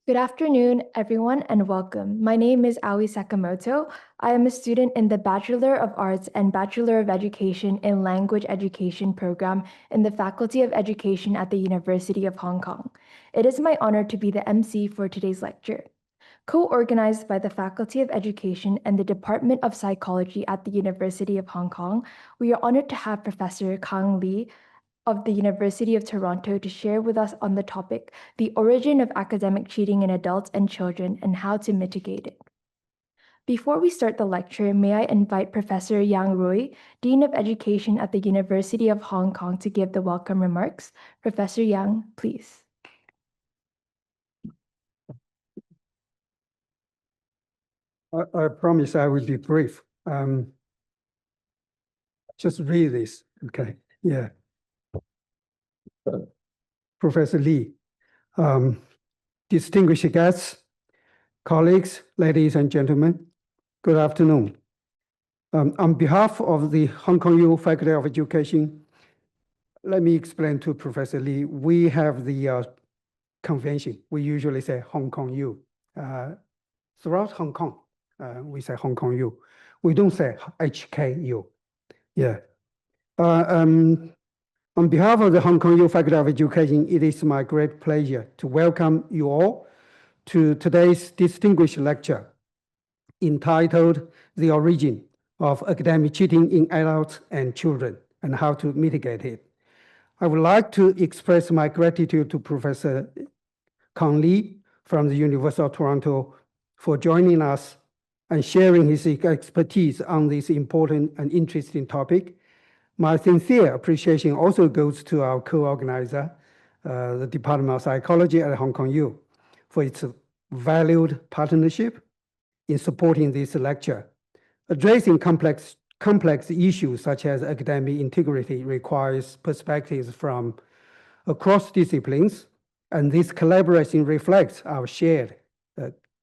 Good afternoon, everyone, and welcome. My name is Aoi Sakamoto. I am a student in the Bachelor of Arts and Bachelor of Education in Language Education program in the Faculty of Education at the University of Hong Kong. It is my honor to be the MC for today's lecture. Co-organized by the Faculty of Education and the Department of Psychology at the University of Hong Kong, we are honored to have Professor Kang Lee of the University of Toronto to share with us on the topic, the origin of academic cheating in adults and children and how to mitigate it. Before we start the lecture, may I invite Professor Yang Rui, Dean of Education at the University of Hong Kong, to give the welcome remarks. Professor Yang, please. I promise I will be brief. Just read this, okay? Yeah. Professor Lee, distinguished guests, colleagues, ladies and gentlemen, good afternoon. On behalf of the Hong Kong U Faculty of Education, let me explain to Professor Lee, we have the convention. We usually say Hong Kong U. Throughout Hong Kong, we say Hong Kong U. We don't say HKU. Yeah. On behalf of the Hong Kong U Faculty of Education, it is my great pleasure to welcome you all to today's distinguished lecture entitled The Origin of Academic Cheating in Adults and Children and How to Mitigate It. I would like to express my gratitude to Professor Kang Lee from the University of Toronto for joining us and sharing his expertise on this important and interesting topic. My sincere appreciation also goes to our co-organizer, the Department of Psychology at Hong Kong U, for its valued partnership in supporting this lecture. Addressing complex issues such as academic integrity requires perspectives from across disciplines, and this collaboration reflects our shared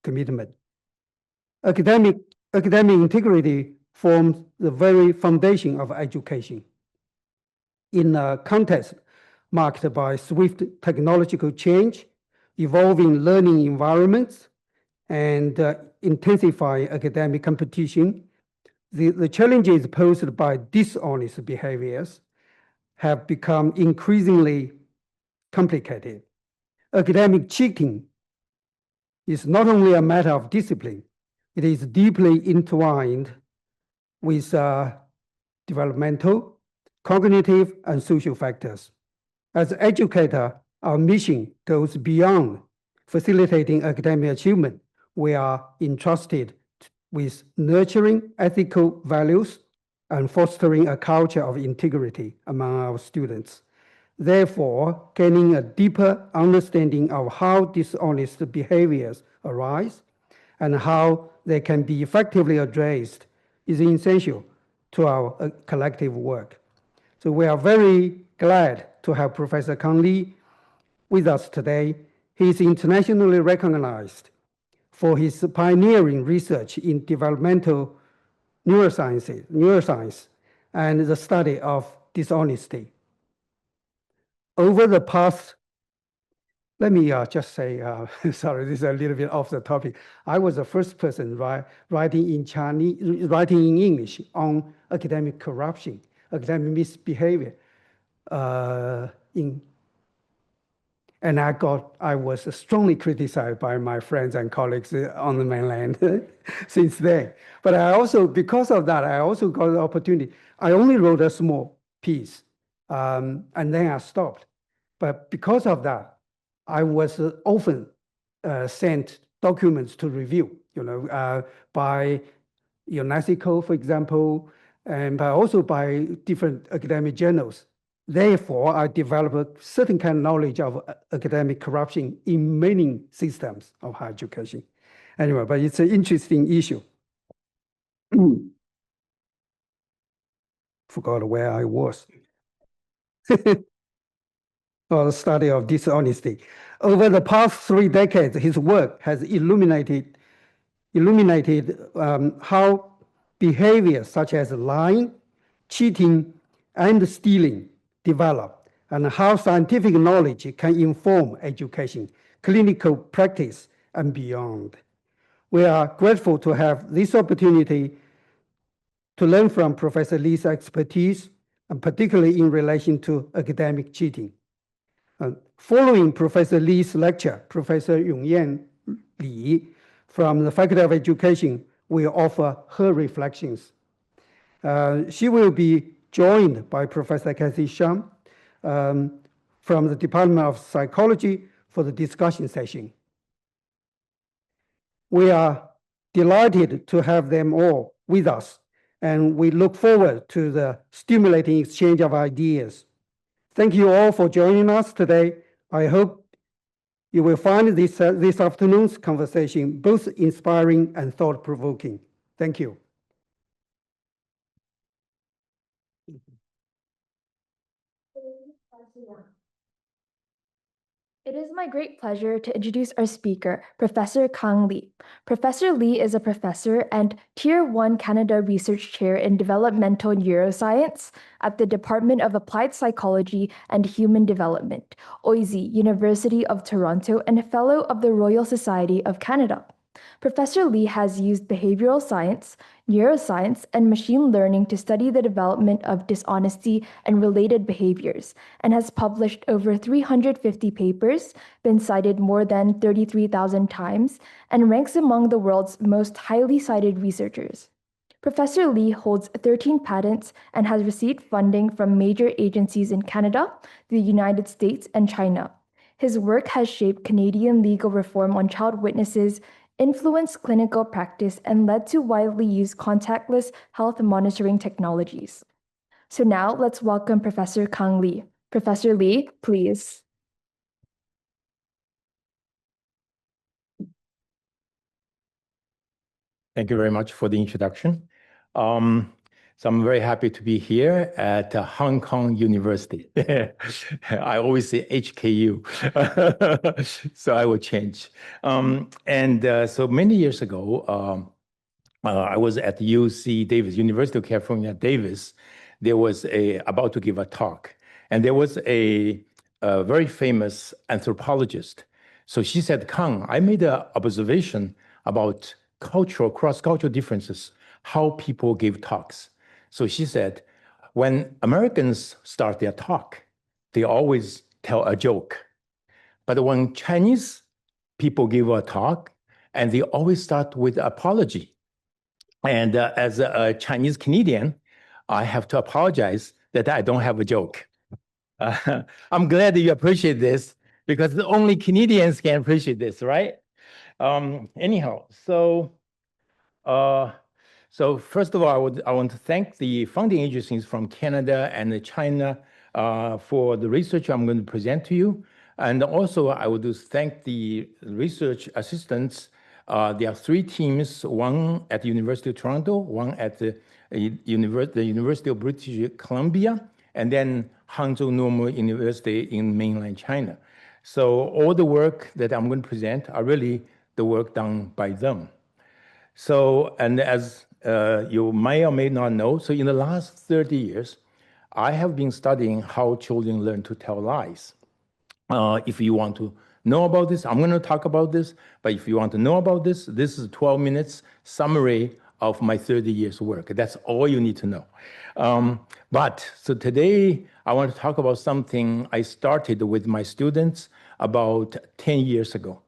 commitment. Academic integrity forms the very foundation of education. In a context marked by swift technological change, evolving learning environments, and intensifying academic competition, the challenges posed by dishonest behaviors have become increasingly complicated. Academic cheating is not only a matter of discipline, it is deeply entwined with developmental, cognitive, and social factors. As an educator, our mission goes beyond facilitating academic achievement. We are entrusted with nurturing ethical values and fostering a culture of integrity among our students. Therefore, gaining a deeper understanding of how dishonest behaviors arise and how they can be effectively addressed is essential to our collective work. So we are very glad to have Professor Kang Lee with us today. He is internationally recognized for his pioneering research in developmental neuroscience and the study of dishonesty. Over the past, let me just say, sorry, this is a little bit off the topic. I was the first person writing in English on academic corruption, academic misbehavior. And I was strongly criticized by my friends and colleagues on the mainland since then. But I also, because of that, I also got the opportunity. I only wrote a small piece, and then I stopped. But because of that, I was often sent documents to review, by UNESCO, for example, and also by different academic journals. Therefore, I developed a certain kind of knowledge of academic corruption in many systems of higher education. Anyway, but it's an interesting issue. Forgot where I was. The study of dishonesty. Over the past 3 decades, his work has illuminated how behaviors such as lying, cheating, and stealing develop, and how scientific knowledge can inform education, clinical practice and beyond. We are grateful to have this opportunity to learn from Professor Lee's expertise, and particularly in relation to academic cheating. Following Professor Lee's lecture, Professor Yongyan Li from the Faculty of Education will offer her reflections. She will be joined by Professor Kathy Shum from the Department of Psychology for the discussion session. We are delighted to have them all with us, and we look forward to the stimulating exchange of ideas. Thank you all for joining us today. I hope you will find this afternoon's conversation both inspiring and thought-provoking. Thank you. It is my great pleasure to introduce our speaker, Professor Kang Lee. Professor Lee is a professor and Tier 1 Canada Research Chair in Developmental Neuroscience at the Department of Applied Psychology and Human Development, OISE, University of Toronto, and a Fellow of the Royal Society of Canada. Professor Lee has used behavioral science, neuroscience, and machine learning to study the development of dishonesty and related behaviors, and has published over 350 papers, been cited more than 33,000 times, and ranks among the world's most highly cited researchers. Professor Lee holds 13 patents and has received funding from major agencies in Canada, the United States, and China. His work has shaped Canadian legal reform on child witnesses, influenced clinical practice, and led to widely used contactless health monitoring technologies. So now let's welcome Professor Kang Lee. Professor Lee, please. Thank you very much for the introduction. So I'm very happy to be here at Hong Kong University. I always say HKU, so I will change. So many years ago, I was at UC Davis, University of California, Davis. There was about to give a talk, and there was a very famous anthropologist. So she said, Kang, I made an observation about cross-cultural differences, how people give talks. So she said, when Americans start their talk, they always tell a joke. But when Chinese people give a talk, and they always start with apology. And as a Chinese Canadian, I have to apologize that I don't have a joke. I'm glad that you appreciate this, because only Canadians can appreciate this, right? Anyhow, so first of all, I want to thank the funding agencies from Canada and China for the research I'm going to present to you. And also, I would thank the research assistants. There are 3 teams, one at the University of Toronto, one at the University of British Columbia, and then Hangzhou Normal University in mainland China. So all the work that I'm going to present are really the work done by them. So, and as you may or may not know, so in the last 30 years, I have been studying how children learn to tell lies. If you want to know about this, I'm going to talk about this, but if you want to know about this, this is a 12 minutes summary of my 30 years work. That's all you need to know. So today, I want to talk about something I started with my students about 10 years ago.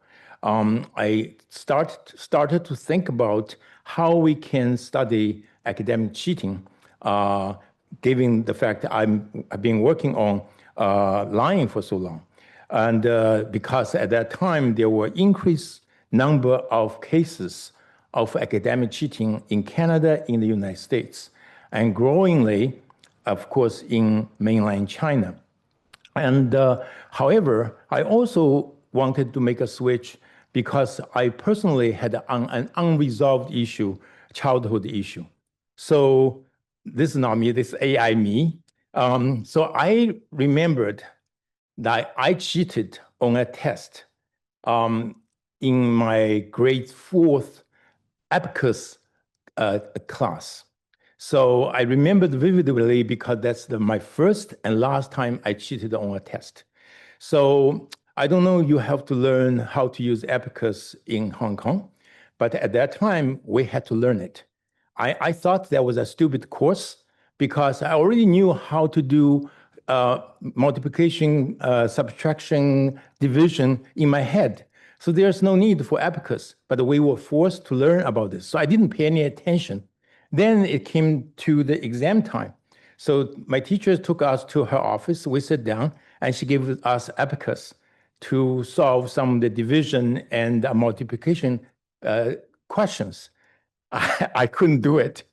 I started to think about how we can study academic cheating, given the fact that I've been working on lying for so long. And because at that time, there were increased number of cases of academic cheating in Canada, in the United States, and growingly, of course, in mainland China. And however, I also wanted to make a switch because I personally had an unresolved issue, childhood issue. So this is not me, this is AI me. So I remembered that I cheated on a test in my grade 4th abacus class. So I remembered vividly because that's my first and last time I cheated on a test. So I don't know you have to learn how to use Abacus in Hong Kong, but at that time, we had to learn it. I thought that was a stupid course because I already knew how to do multiplication, subtraction, division in my head. So there's no need for Abacus, but we were forced to learn about this. So I didn't pay any attention. Then it came to the exam time. So my teacher took us to her office. We sat down, and she gave us Abacus to solve some of the division and multiplication questions. I couldn't do it.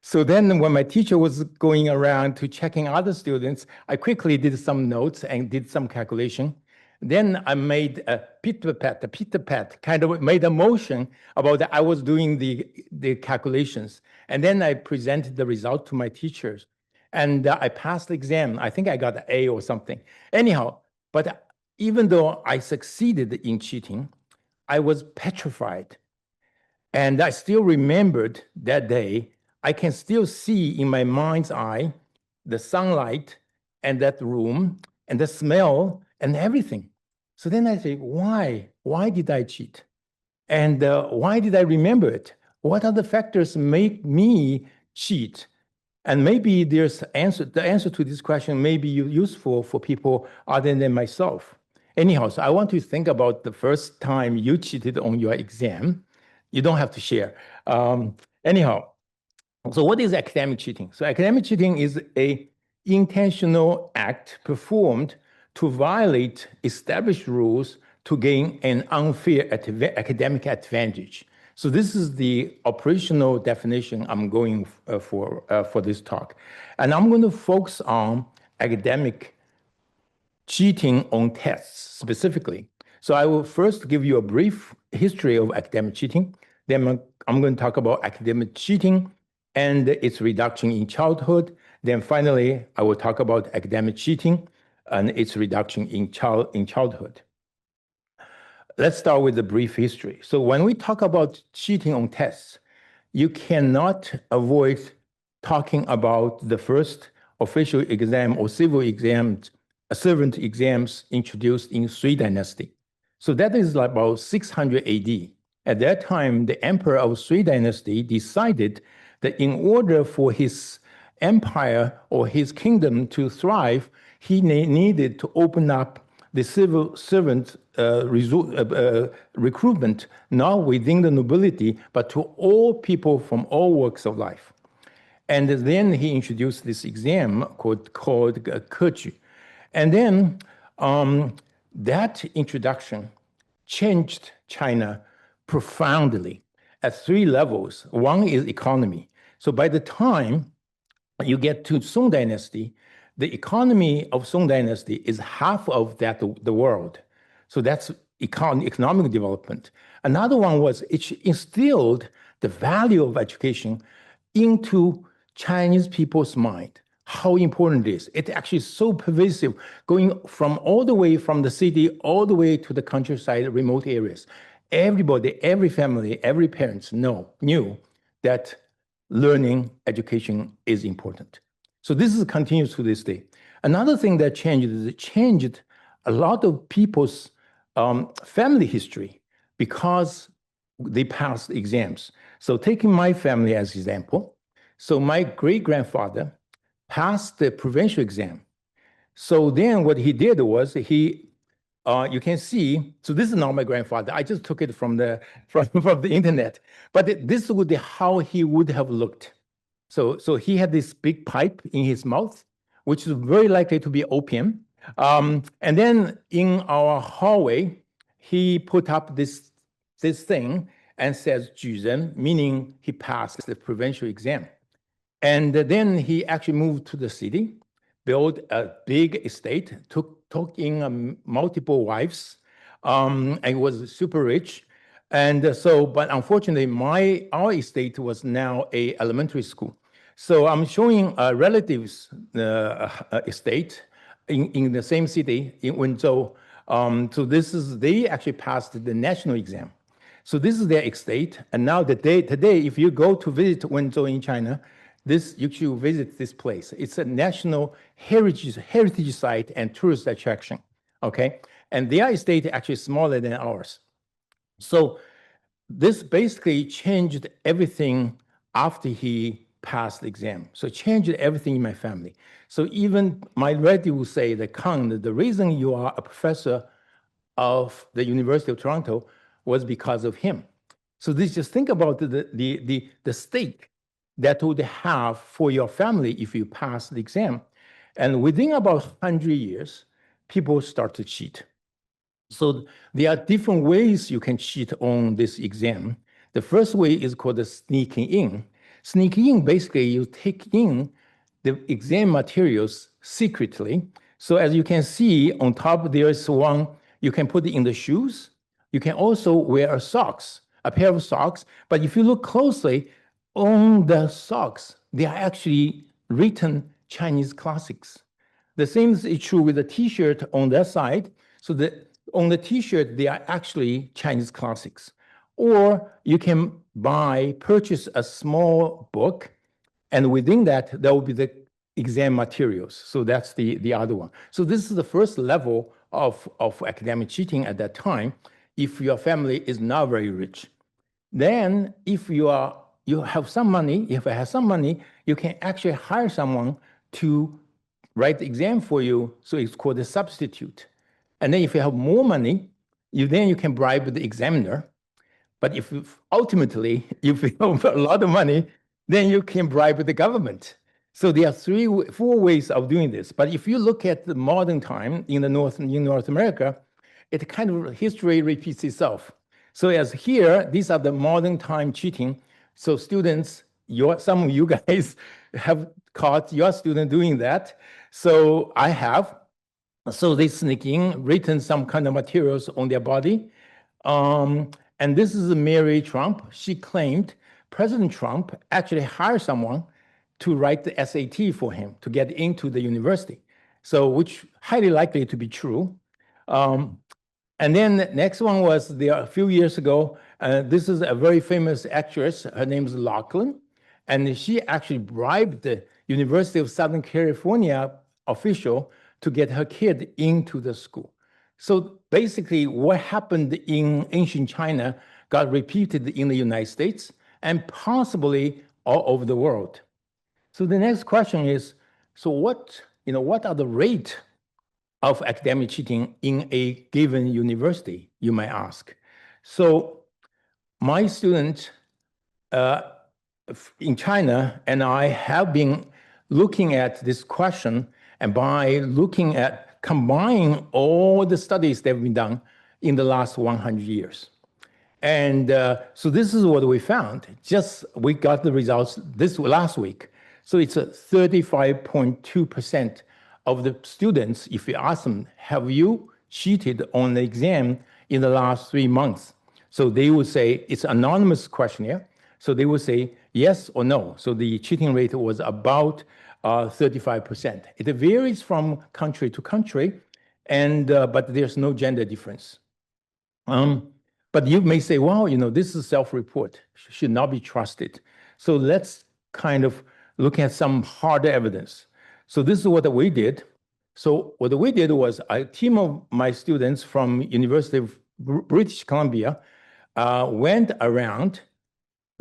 So then when my teacher was going around to checking other students, I quickly did some notes and did some calculation. Then I made a pit-a-pat, kind of made a motion about that I was doing the calculations. And then I presented the result to my teachers. And I passed the exam. I think I got an A or something. Anyhow, but even though I succeeded in cheating, I was petrified. And I still remembered that day. I can still see in my mind's eye the sunlight and that room and the smell and everything. So then I say, why? Why did I cheat? And why did I remember it? What are the factors make me cheat? And maybe there's the answer to this question may be useful for people other than myself. Anyhow, so I want you to think about the first time you cheated on your exam. You don't have to share. Anyhow, so what is academic cheating? So academic cheating is an intentional act performed to violate established rules to gain an unfair academic advantage. So this is the operational definition I'm going for this talk. And I'm going to focus on academic cheating on tests specifically. So I will first give you a brief history of academic cheating. Then I'm going to talk about academic cheating and its reduction in childhood. Then finally, I will talk about academic cheating and its reduction in childhood. Let's start with the brief history. So when we talk about cheating on tests, you cannot avoid talking about the first official exam or civil exams, servant exams introduced in Sui dynasty. So that is about 600 AD. At that time, the emperor of Sui dynasty decided that in order for his empire or his kingdom to thrive, he needed to open up the civil servant recruitment, not within the nobility, but to all people from all walks of life. And then he introduced this exam called Keju. And then that introduction changed China profoundly at three levels. One is economy. So by the time you get to Song Dynasty, the economy of Song Dynasty is half of that the world. So that's economic development. Another one was it instilled the value of education into Chinese people's mind, how important it is. It actually is so pervasive, going from all the way from the city, all the way to the countryside, remote areas. Everybody, every family, every parent knew that learning, education is important. So this is continues to this day. Another thing that changed is it changed a lot of people's family history because they passed exams. So taking my family as example, so my great-grandfather passed the provincial exam. So then what he did was you can see, so this is not my grandfather. I just took it from the internet, but this would be how he would have looked. So he had this big pipe in his mouth, which is very likely to be opium. And then in our hallway, he put up this thing and says 举人, meaning he passed the provincial exam. And then he actually moved to the city, built a big estate, took in multiple wives, and was super rich. And so, but unfortunately, our estate was now a elementary school. So I'm showing a relative's estate in the same city in Wenzhou. So they actually passed the national exam. So this is their estate. And now today, if you go to visit Wenzhou in China, you should visit this place. It's a national heritage site and tourist attraction. Okay. and their state actually smaller than ours. So this basically changed everything after he passed the exam. So it changed everything in my family. So even my relative will say that, Kang, the reason you are a professor of the University of Toronto was because of him. So this, just think about the stake that would have for your family if you pass the exam. And within about 100 years, people start to cheat. So there are different ways you can cheat on this exam. The first way is called the sneaking in. Sneaking in, basically, you take in the exam materials secretly. So as you can see, on top there is one, you can put it in the shoes. You can also wear a pair of socks. But if you look closely on the socks, they are actually written Chinese classics. The same is true with the T-shirt on that side. So on the T-shirt, they are actually Chinese classics. Or you can purchase a small book, and within that, there will be the exam materials. So that's the other one. So this is the first level of academic cheating at that time, if your family is not very rich. Then if you have some money, you can actually hire someone to write the exam for you. So it's called a substitute. And then if you have more money, you can bribe the examiner. But ultimately, if you have a lot of money, then you can bribe the government. So there are 4 ways of doing this. But if you look at the modern time in North America, it kind of history repeats itself. So as here, these are the modern time cheating. So students, some of you guys have caught your student doing that. So I have. So they sneak in, written some kind of materials on their body. And this is Mary Trump. She claimed President Trump actually hired someone to write the SAT for him to get into the university. So which highly likely to be true. And then the next one was there a few years ago. This is a very famous actress. Her name is Lachlan. And she actually bribed the University of Southern California official to get her kid into the school. So basically what happened in ancient China got repeated in the United States and possibly all over the world. So the next question is, so what are the rate of academic cheating in a given university, you might ask. So my student in China and I have been looking at this question, and by looking at combining all the studies that have been done in the last 100 years. And so this is what we found. We got the results this last week. So it's a 35.2% of the students, if you ask them, have you cheated on the exam in the last 3 months? So they would say, it's an anonymous questionnaire. So they would say yes or no. So the cheating rate was about 35%. It varies from country to country, but there's no gender difference. But you may say, well, this is self-report, should not be trusted. So let's kind of look at some harder evidence. So this is what we did. So what we did was a team of my students from University of British Columbia went around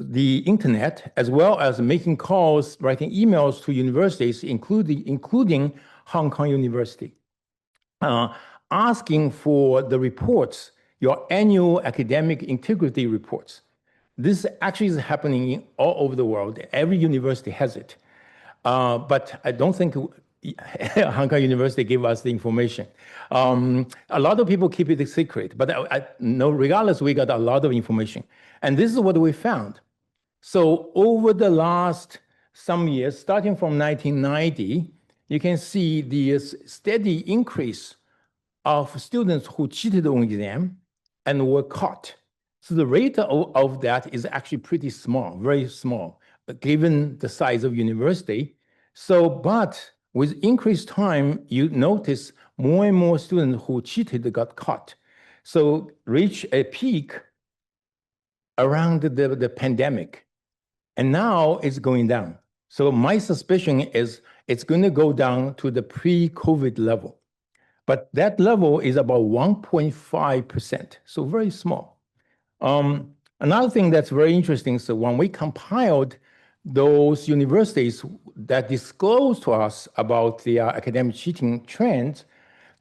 the internet, as well as making calls, writing emails to universities, including Hong Kong University, asking for the reports, your annual academic integrity reports. This actually is happening all over the world. Every university has it. But I don't think Hong Kong University gave us the information. A lot of people keep it a secret, but regardless, we got a lot of information. And this is what we found. So over the last some years, starting from 1990, you can see the steady increase of students who cheated on exam and were caught. So the rate of that is actually pretty small, very small, given the size of university. So, but with increased time, you notice more and more students who cheated got caught. So reach a peak around the pandemic. And now it's going down. So my suspicion is it's going to go down to the pre-COVID level. but that level is about 1.5%, so very small. Another thing that's very interesting, so when we compiled those universities that disclosed to us about the academic cheating trends,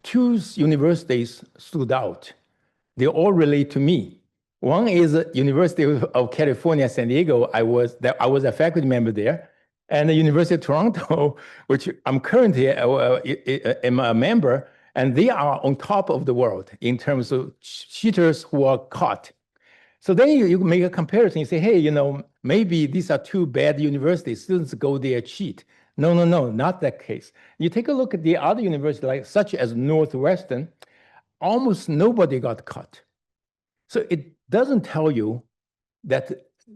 two universities stood out. They all relate to me. One is University of California, San Diego. I was a faculty member there, and the University of Toronto, which I'm currently am a member, and they are on top of the world in terms of cheaters who are caught. So then you make a comparison. You say, hey, maybe these are two bad universities. Students go there cheat. No, not that case. You take a look at the other universities, such as Northwestern, almost nobody got caught. So it doesn't tell you that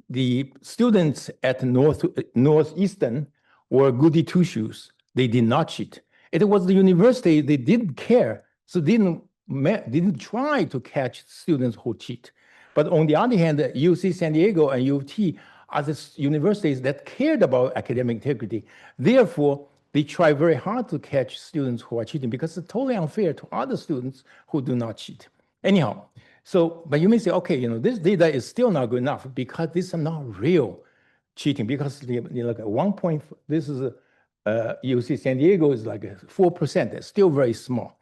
the students at Northeastern were goody two-shoes. They did not cheat. It was the university, they didn't care, so didn't try to catch students who cheat. But on the other hand, UC San Diego and U of T are the universities that cared about academic integrity. Therefore, they try very hard to catch students who are cheating because it's totally unfair to other students who do not cheat. Anyhow, but you may say, okay, this data is still not good enough because these are not real cheating because look at 1 point, this is UC San Diego is like 4%, it's still very small.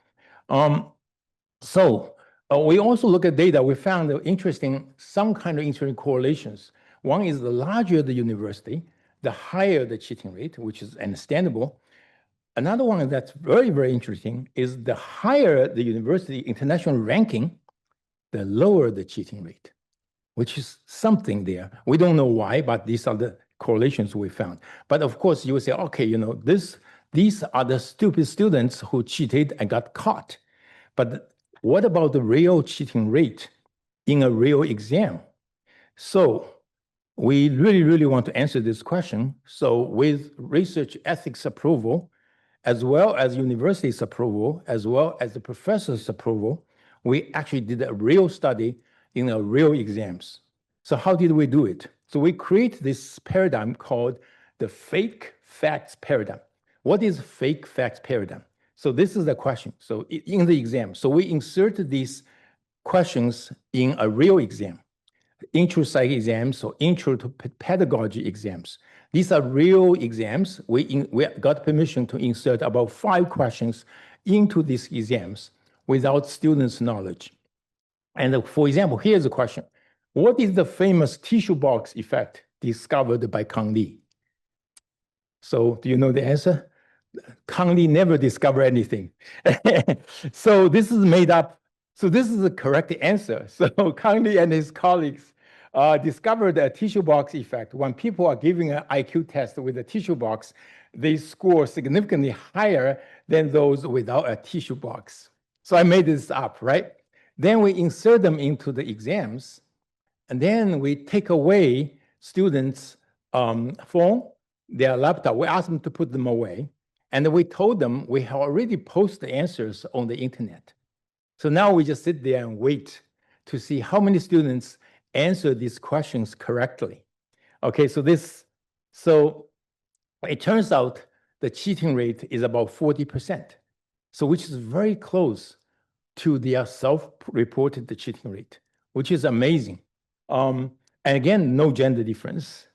We also look at data, we found some kind of interesting correlations. One is the larger the university, the higher the cheating rate, which is understandable. Another one that's very, very interesting is the higher the university international ranking, the lower the cheating rate, which is something there. We don't know why, but these are the correlations we found. But of course, you will say, okay, these are the stupid students who cheated and got caught. But what about the real cheating rate in a real exam? So we really, really want to answer this question. So with research ethics approval, as well as university's approval, as well as the professor's approval, we actually did a real study in a real exams. So how did we do it? So we create this paradigm called the fake facts paradigm. What is fake facts paradigm? So this is the question. So in the exam, so we inserted these questions in a real exam, intro psych exams or intro to pedagogy exams. These are real exams. We got permission to insert about 5 questions into these exams without students' knowledge. And for example, here's a question. What is the famous tissue box effect discovered by Kang Lee? So do you know the answer? Kang Lee never discovered anything. So this is made up. So this is the correct answer. So Kang Lee and his colleagues discovered a tissue box effect. When people are giving an IQ test with a tissue box, they score significantly higher than those without a tissue box. So I made this up, right? Then we insert them into the exams, and then we take away students' phone, their laptop. We ask them to put them away. And we told them we have already posted the answers on the internet. So now we just sit there and wait to see how many students answer these questions correctly. Okay, so it turns out the cheating rate is about 40%. So which is very close to their self-reported cheating rate, which is amazing. And again, no gender difference.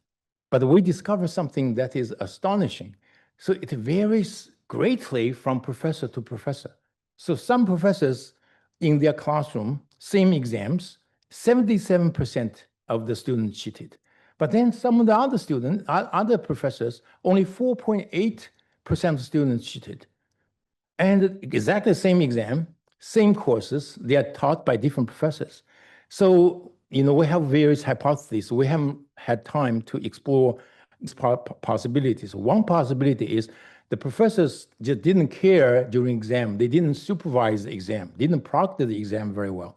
But we discover something that is astonishing. So it varies greatly from professor to professor. So some professors in their classroom, same exams, 77% of the students cheated. But then some of the other students, other professors, only 4.8% of students cheated. And exactly the same exam, same courses, they are taught by different professors. So, we have various hypotheses. We haven't had time to explore possibilities. One possibility is the professors just didn't care during exam. They didn't supervise the exam, didn't proctor the exam very well.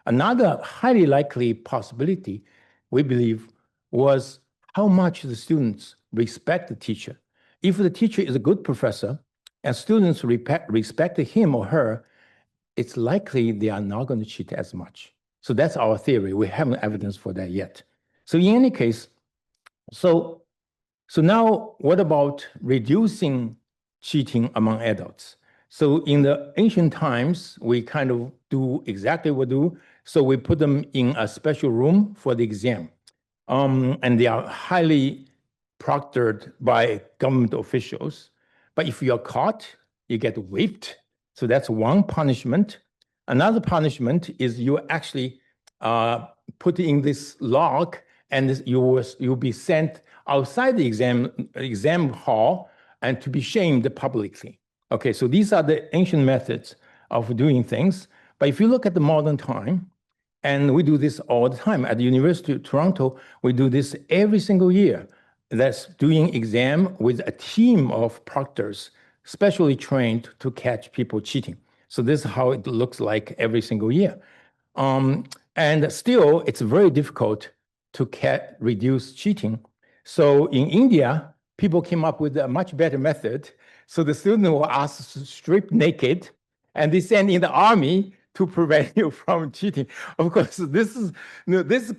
Another highly likely possibility, we believe, was how much the students respect the teacher. If the teacher is a good professor and students respect him or her, it's likely they are not going to cheat as much. So that's our theory. We haven't evidence for that yet. So in any case, so now what about reducing cheating among adults? So in the ancient times, we kind of do exactly what we do. So we put them in a special room for the exam. And they are highly proctored by government officials. But if you're caught, you get whipped. So that's one punishment. Another punishment is you actually put in this log, and you'll be sent outside the exam hall and to be shamed publicly. Okay, so these are the ancient methods of doing things. But if you look at the modern time, and we do this all the time at the University of Toronto, we do this every single year. That's doing exam with a team of proctors, specially trained to catch people cheating. So this is how it looks like every single year. And still, it's very difficult to reduce cheating. So in India, people came up with a much better method. So the student will ask to strip naked, and they send in the army to prevent you from cheating. Of course, this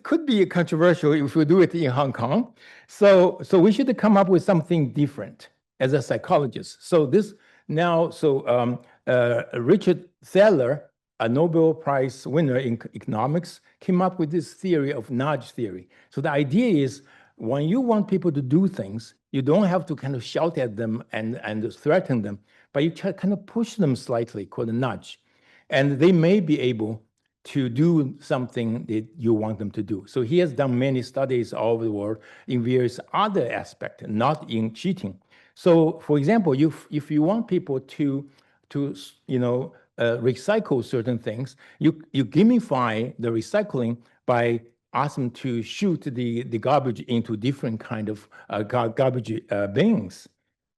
could be controversial if we do it in Hong Kong. So we should come up with something different as a psychologist. So Richard Thaler, a Nobel Prize winner in economics, came up with this theory of nudge theory. So the idea is when you want people to do things, you don't have to kind of shout at them and threaten them, but you kind of push them slightly, called a nudge. And they may be able to do something that you want them to do. So he has done many studies all over the world in various other aspects, not in cheating. So for example, if you want people to recycle certain things, you gamify the recycling by asking them to shoot the garbage into different kind of garbage bins.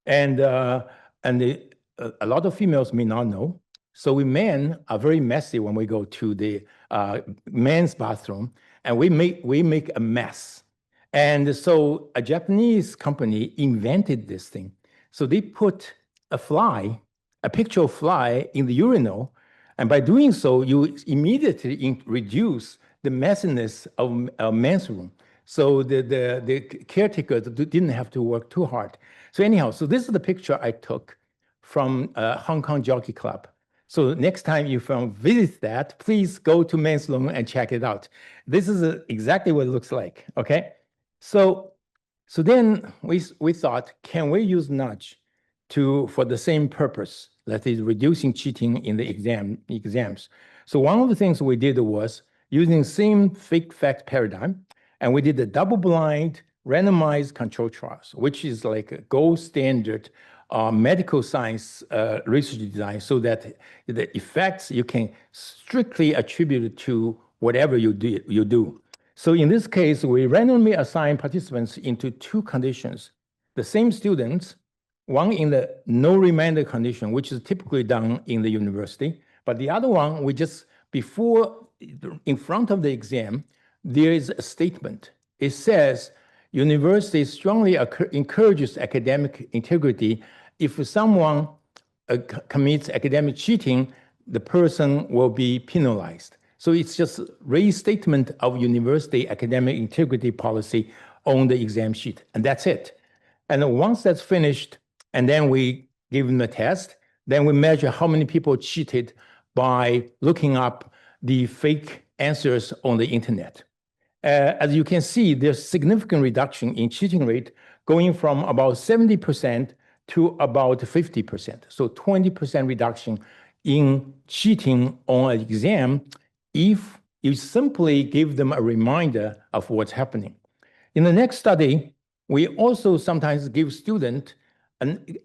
And a lot of females may not know. So we men are very messy when we go to the men's bathroom, and we make a mess. And so a Japanese company invented this thing. So they put a picture of fly in the urinal, and by doing so, you immediately reduce the messiness of a men's room. So the caretaker didn't have to work too hard. So anyhow, so this is the picture I took from Hong Kong Jockey Club. So next time you visit that, please go to men's room and check it out. This is exactly what it looks like, okay? So then we thought, can we use nudge for the same purpose, that is reducing cheating in the exams. So one of the things we did was using same fake fact paradigm, and we did a double-blind randomized control trials, which is like a gold standard medical science research design, so that the effects you can strictly attribute it to whatever you do. So in this case, we randomly assign participants into two conditions. The same students, one in the no reminder condition, which is typically done in the university, but the other one, we just, in front of the exam, there is a statement. It says, university strongly encourages academic integrity. If someone commits academic cheating, the person will be penalized. So it's just a restatement of university academic integrity policy on the exam sheet, and that's it. And once that's finished, and then we give them a test, then we measure how many people cheated by looking up the fake answers on the internet. As you can see, there's significant reduction in cheating rate going from about 70% to about 50%. So 20% reduction in cheating on an exam if you simply give them a reminder of what's happening. In the next study, we also sometimes give students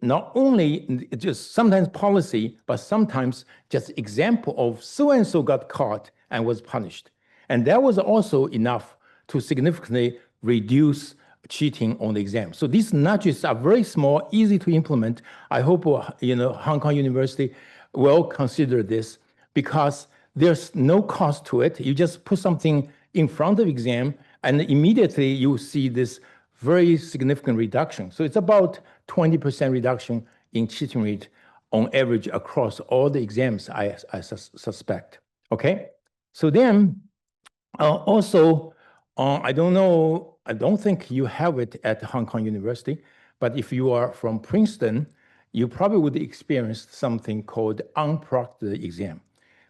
not only just sometimes policy, but sometimes just example of so-and-so got caught and was punished. And that was also enough to significantly reduce cheating on the exam. So these nudges are very small, easy to implement. I hope Hong Kong University will consider this, because there's no cost to it. You just put something in front of exam, and immediately you see this very significant reduction. So it's about 20% reduction in cheating rate on average across all the exams, I suspect. Okay, so then also, I don't think you have it at Hong Kong University, but if you are from Princeton, you probably would experience something called unproctored exam,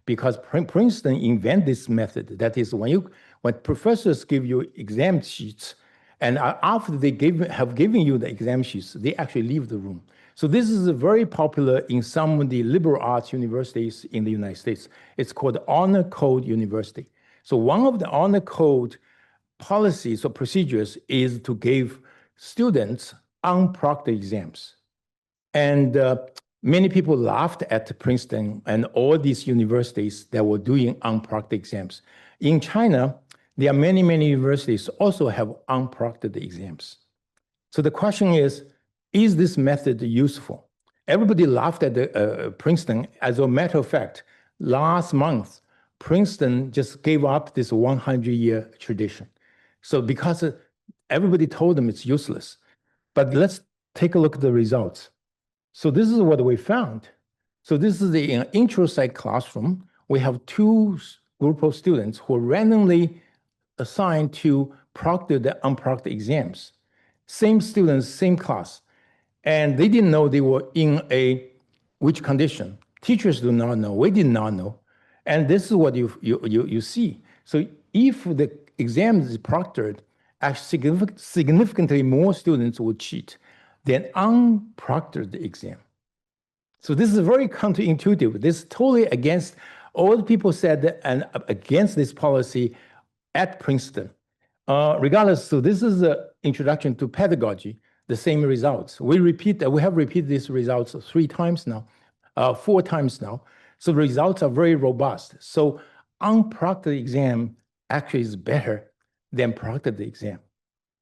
because Princeton invented this method. That is, when professors give you exam sheets, and after they have given you the exam sheets, they actually leave the room. So this is very popular in some of the liberal arts universities in the United States. It's called Honor Code University. So one of the Honor Code policies or procedures is to give students unproctored exams. And many people laughed at Princeton and all these universities that were doing unproctored exams. In China, there are many, many universities also have unproctored exams. So the question is this method useful? Everybody laughed at Princeton. As a matter of fact, last month, Princeton just gave up this 100-year tradition. So because everybody told them it's useless. But let's take a look at the results. So this is what we found. So this is the intro-site classroom. We have two group of students who are randomly assigned to proctored and unproctored exams. Same students, same class. And they didn't know they were in which condition. Teachers do not know. We did not know. And this is what you see. So if the exam is proctored, actually significantly more students would cheat than unproctored exam. So this is very counterintuitive. This is totally against all the people said and against this policy at Princeton. Regardless, so this is the introduction to pedagogy, the same results. We have repeated these results 4 times now. So the results are very robust. So unproctored exam actually is better than proctored exam.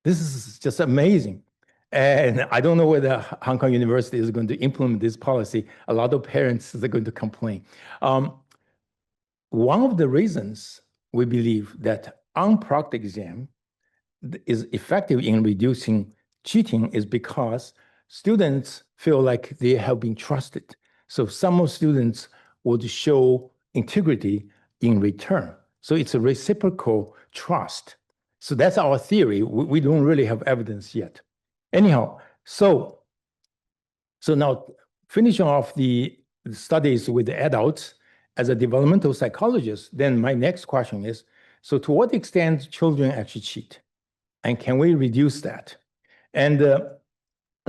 This is just amazing. And I don't know whether Hong Kong University is going to implement this policy. A lot of parents are going to complain. One of the reasons we believe that unproctored exam is effective in reducing cheating is because students feel like they have been trusted. So some of students would show integrity in return. So it's a reciprocal trust. So that's our theory. We don't really have evidence yet. Anyhow, so now finishing off the studies with the adults as a developmental psychologist, then my next question is, so to what extent children actually cheat? And can we reduce that? And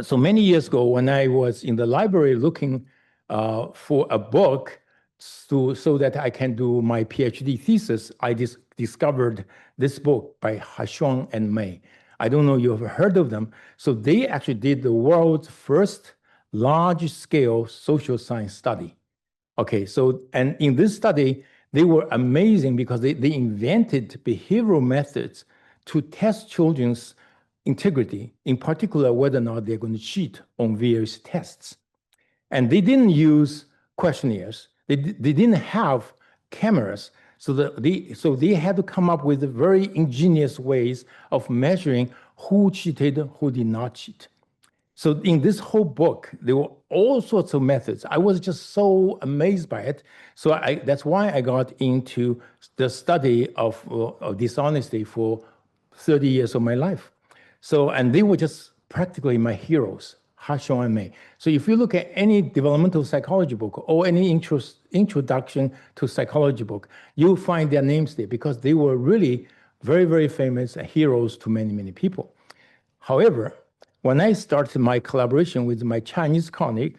so many years ago, when I was in the library looking for a book so that I can do my PhD thesis, I discovered this book by Shum and May. I don't know if you have heard of them. So they actually did the world's first large-scale social science study. Okay, so, and in this study, they were amazing because they invented behavioral methods to test children's integrity, in particular, whether or not they're going to cheat on various tests. And they didn't use questionnaires. They didn't have cameras. So they had to come up with very ingenious ways of measuring who cheated, who did not cheat. So in this whole book, there were all sorts of methods. I was just so amazed by it. So that's why I got into the study of dishonesty for 30 years of my life. So, and they were just practically my heroes, Shum and May. So if you look at any developmental psychology book or any introduction to psychology book, you'll find their names there because they were really very, very famous heroes to many, many people. However, when I started my collaboration with my Chinese colleague,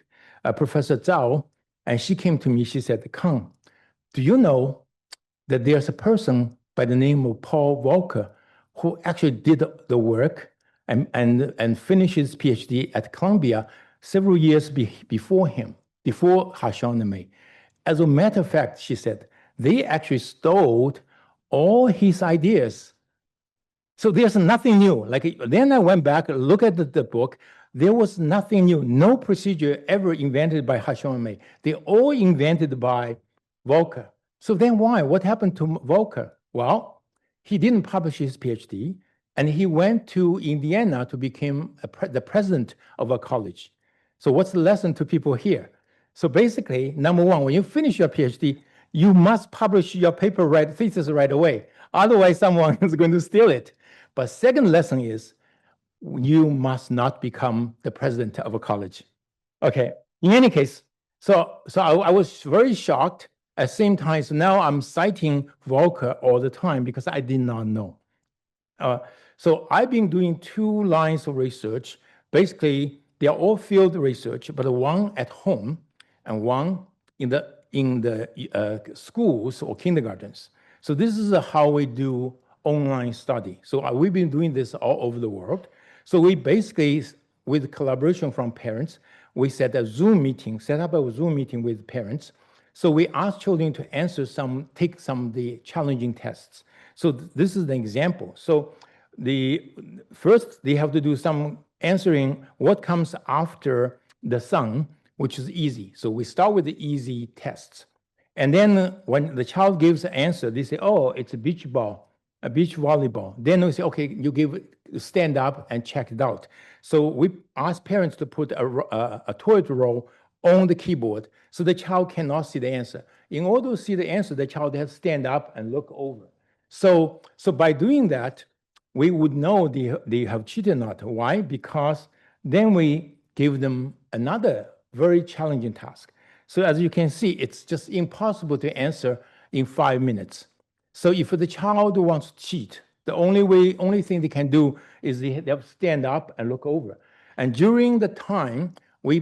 Professor Zhao, and she came to me, she said, Kang, do you know that there's a person by the name of Paul Volcker who actually did the work and finished his PhD at Columbia several years before him, before Shum and May. As a matter of fact, she said, they actually stole all his ideas. So there's nothing new. Like, then I went back, look at the book. There was nothing new, no procedure ever invented by Shum and May. They all invented by Volcker. So then why? What happened to Volcker? Well, he didn't publish his PhD, and he went to Indiana to become the president of a college. So what's the lesson to people here? So basically, number one, when you finish your PhD, you must publish your thesis right away. Otherwise, someone is going to steal it. But second lesson is, you must not become the president of a college. Okay, In any case, I was very shocked. At the same time, so now I'm citing Volcker all the time because I did not know. So I've been doing 2 lines of research. Basically, they are all field research, but one at home and one in the schools or kindergartens. So this is how we do online study. So we've been doing this all over the world. So we basically, with collaboration from parents, we set up a Zoom meeting with parents. So we ask children to take some of the challenging tests. So this is an example. So first they have to do some answering what comes after the sun, which is easy. So we start with the easy tests. And then when the child gives the answer, they say, oh, it's a beach volleyball. Then we say, okay, stand up and check it out. So we ask parents to put a toilet roll on the keyboard so the child cannot see the answer. In order to see the answer, the child has to stand up and look over. So by doing that, we would know they have cheated or not. Why? Because then we give them another very challenging task. So as you can see, it's just impossible to answer in 5 minutes. So if the child wants to cheat, the only thing they can do is they have to stand up and look over. And during the time, we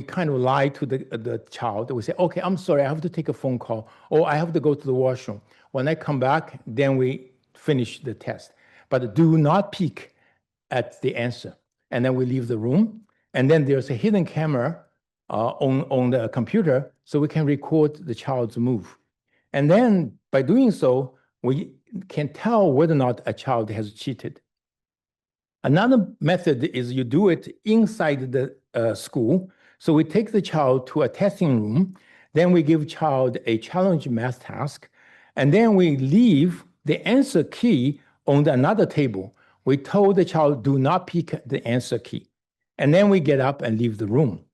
kind of lie to the child. We say, okay, I'm sorry, I have to take a phone call, or I have to go to the washroom. When I come back, then we finish the test. But do not peek at the answer. And then we leave the room. And then there's a hidden camera on the computer, so we can record the child's move. And then by doing so, we can tell whether or not a child has cheated. Another method is you do it inside the school. So we take the child to a testing room, then we give child a challenging math task, and then we leave the answer key on another table. We told the child, do not pick the answer key. And then we get up and leave the room.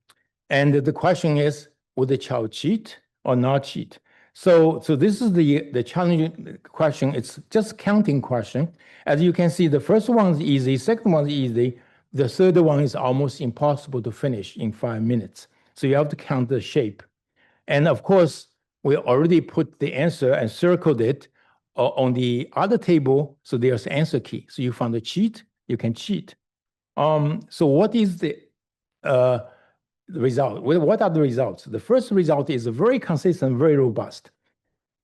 And the question is, will the child cheat or not cheat? So this is the challenging question. It's just counting question. As you can see, the first one is easy, second one is easy. The third one is almost impossible to finish in 5 minutes. So you have to count the shape. And of course, we already put the answer and circled it on the other table. So there's answer key. So you found a cheat, you can cheat. So what is the result? What are the results? The first result is very consistent, very robust.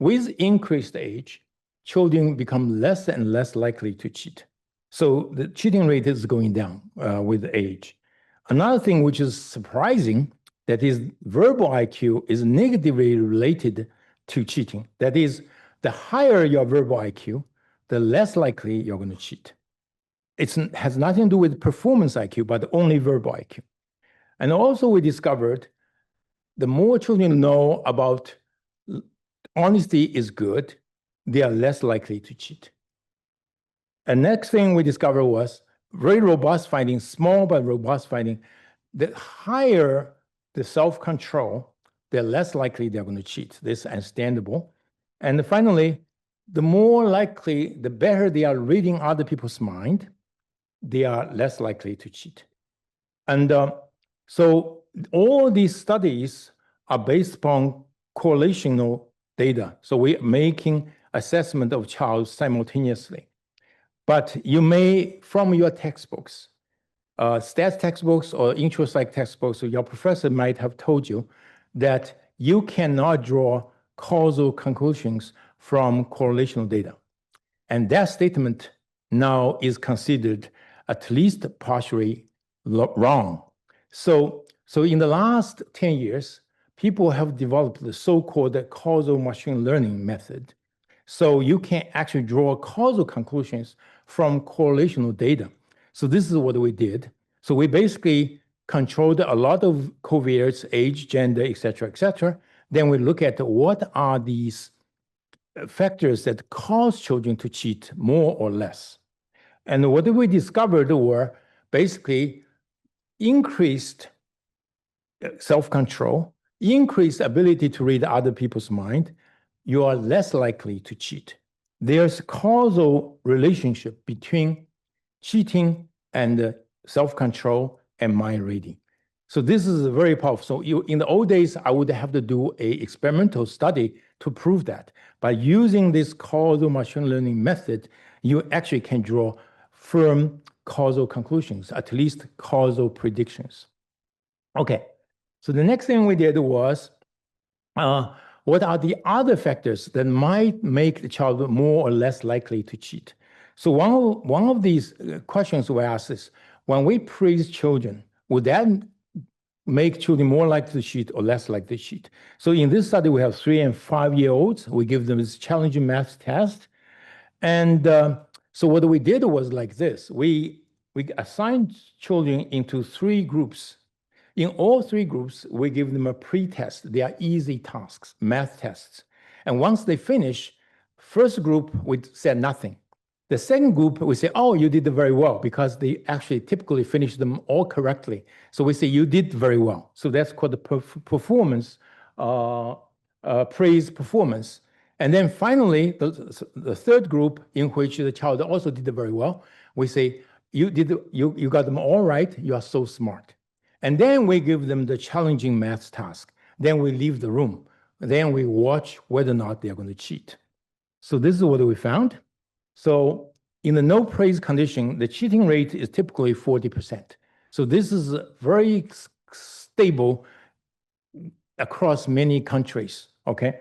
With increased age, children become less and less likely to cheat. So the cheating rate is going down with age. Another thing which is surprising, that is verbal IQ is negatively related to cheating. That is, the higher your verbal IQ, the less likely you're going to cheat. It has nothing to do with performance IQ, but only verbal IQ. And also we discovered the more children know about honesty is good, they are less likely to cheat. And next thing we discovered was very robust finding, small but robust finding. The higher the self-control, they're less likely they're going to cheat. This is understandable. And finally, the more likely, the better they are reading other people's mind, they are less likely to cheat. And so all these studies are based upon correlational data. So we're making assessment of child simultaneously. But you may, from your textbooks, stats textbooks or intro-psych textbooks, so your professor might have told you that you cannot draw causal conclusions from correlational data. And that statement now is considered at least partially wrong. So in the last 10 years, people have developed the so-called causal machine learning method. So you can actually draw causal conclusions from correlational data. So this is what we did. So we basically controlled a lot of covariates, age, gender, et cetera, Then we look at what are these factors that cause children to cheat more or less. And what we discovered were basically increased self-control, increased ability to read other people's mind, you are less likely to cheat. There's a causal relationship between cheating and self-control and mind reading. So this is very powerful. So in the old days, I would have to do a experimental study to prove that. By using this causal machine learning method, you actually can draw firm causal conclusions, at least causal predictions. Okay, so the next thing we did was, what are the other factors that might make the child more or less likely to cheat? So one of these questions we asked is, when we praise children, would that make children more likely to cheat or less likely to cheat? So in this study, we have 3 and 5-year-olds. We give them this challenging math test. And so what we did was like this. We assigned children into 3 groups. In all 3 groups, we give them a pre-test. They are easy tasks, math tests. And once they finish, first group, we said nothing. The second group, we say, oh, you did very well, because they actually typically finish them all correctly. So we say, you did very well. So that's called the performance, praise performance. And then finally, the third group, in which the child also did very well, we say, you got them all right, you are so smart. And then we give them the challenging math task. Then we leave the room. Then we watch whether or not they're going to cheat. So this is what we found. So in the no praise condition, the cheating rate is typically 40%. So this is very stable across many countries, okay?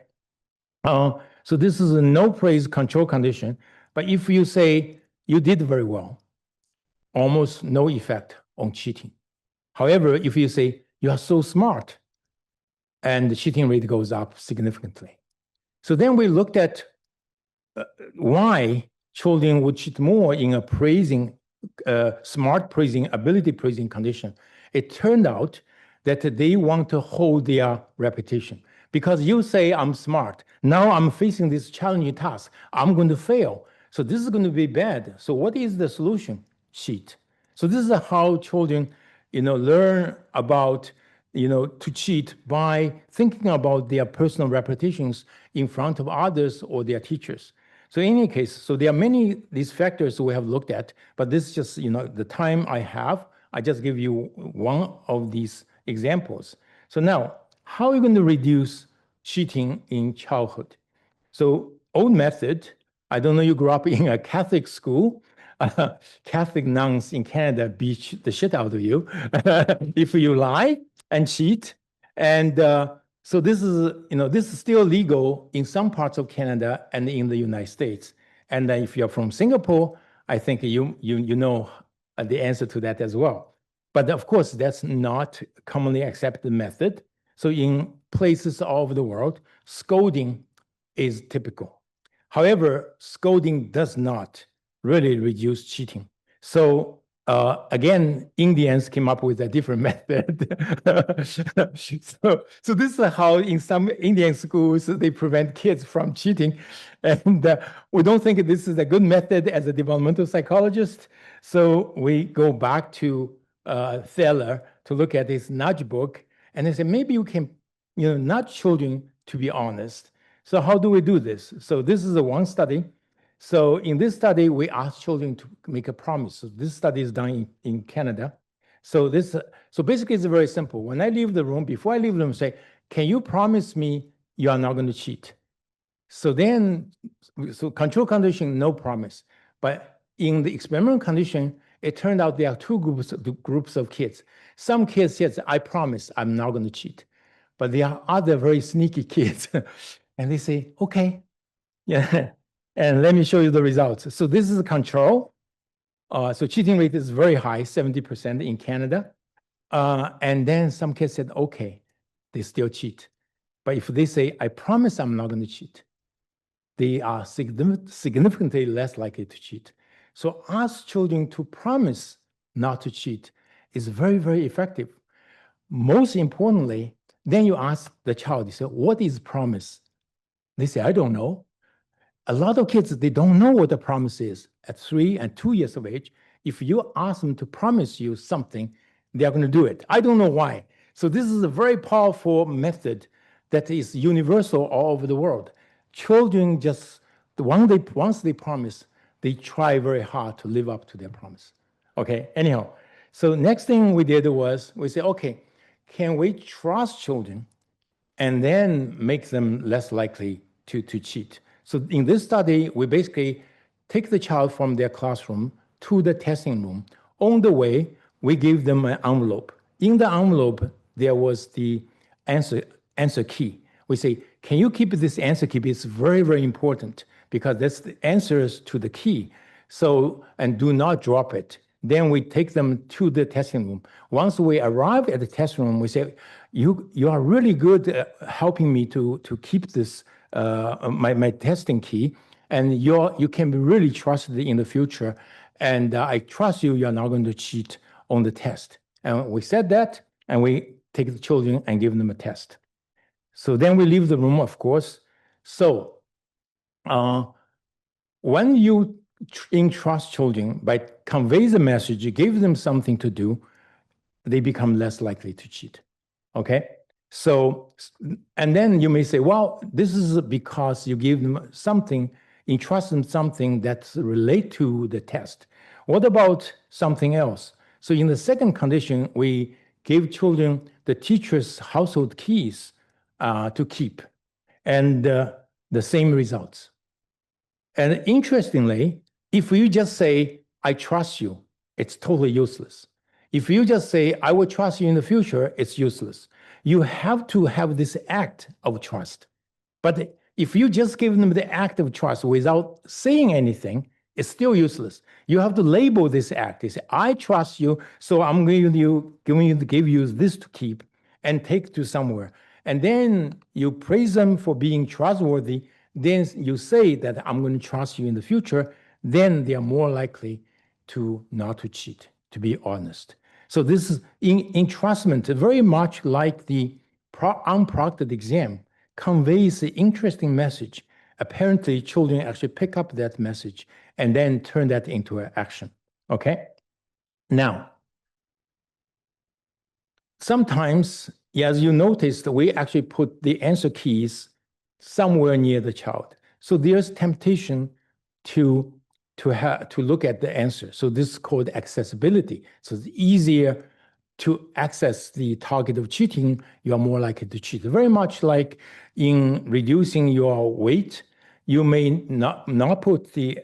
So this is a no praise control condition. But if you say you did very well, almost no effect on cheating. However, if you say you are so smart, and the cheating rate goes up significantly. So then we looked at why children would cheat more in a praising, smart praising, ability praising condition. It turned out that they want to hold their reputation. Because you say, I'm smart. Now I'm facing this challenging task. I'm going to fail. So this is going to be bad. So what is the solution? Cheat. So this is how children, learn about, to cheat by thinking about their personal reputations in front of others or their teachers. So in any case, so there are many these factors we have looked at, but this is just, the time I have. I just give you one of these examples. So now, how are you going to reduce cheating in childhood? So old method, I don't know, you grew up in a Catholic school. Catholic nuns in Canada beat the shit out of you if you lie and cheat. And so this is, this is still legal in some parts of Canada and in the United States. And if you're from Singapore, I think you know the answer to that as well. But of course, that's not commonly accepted method. So in places all over the world, scolding is typical. However, scolding does not really reduce cheating. So again, Indians came up with a different method. so this is how in some Indian schools, they prevent kids from cheating. And we don't think this is a good method as a developmental psychologist. So we go back to Thaler to look at his nudge book. And they say, maybe you can nudge children to be honest. So how do we do this? So this is one study. So in this study, we asked children to make a promise. So this study is done in Canada. So basically, it's very simple. When I leave the room, before I leave the room, say, can you promise me you are not going to cheat? So control condition, no promise. But in the experimental condition, it turned out there are 2 groups of kids. Some kids said, I promise I'm not going to cheat. But there are other very sneaky kids. And they say, okay, yeah. And let me show you the results. So this is a control. So cheating rate is very high, 70% in Canada. And then some kids said, okay, they still cheat. But if they say, I promise I'm not going to cheat, they are significantly less likely to cheat. So ask children to promise not to cheat is very, very effective. Most importantly, then you ask the child, you say, what is promise? They say, I don't know. A lot of kids, they don't know what a promise is. At 3 and 2 years of age, if you ask them to promise you something, they're going to do it. I don't know why. So this is a very powerful method that is universal all over the world. Children just, once they promise, they try very hard to live up to their promise. Okay, anyhow. So next thing we did was, we said, okay, can we trust children and then make them less likely to cheat? So in this study, we basically take the child from their classroom to the testing room. On the way, we give them an envelope. In the envelope, there was the answer key. We say, can you keep this answer key? It's very, very important because that's the answers to the key. So, and do not drop it. Then we take them to the testing room. Once we arrive at the testing room, we say, you are really good at helping me to keep this, my testing key, and you can be really trusted in the future. And I trust you're not going to cheat on the test. And we said that, and we take the children and give them a test. So then we leave the room, of course. So when you entrust children by convey the message, you give them something to do, they become less likely to cheat. Okay? So, and then you may say, well, this is because you give them something, entrust them something that's related to the test. What about something else? So in the second condition, we give children the teacher's household keys to keep, and the same results. And interestingly, if you just say, I trust you, it's totally useless. If you just say, I will trust you in the future, it's useless. You have to have this act of trust. But if you just give them the act of trust without saying anything, it's still useless. You have to label this act. You say, I trust you, so I'm going to give you this to keep and take to somewhere. And then you praise them for being trustworthy. Then you say that I'm going to trust you in the future. Then they are more likely to not to cheat, to be honest. So this is entrustment, very much like the unproctored exam, conveys the interesting message. Apparently, children actually pick up that message and then turn that into an action. Okay? Now, sometimes, as you noticed, we actually put the answer keys somewhere near the child. So there's temptation to look at the answer. So this is called accessibility. So it's easier to access the target of cheating, you are more likely to cheat. Very much like in reducing your weight, you may not put the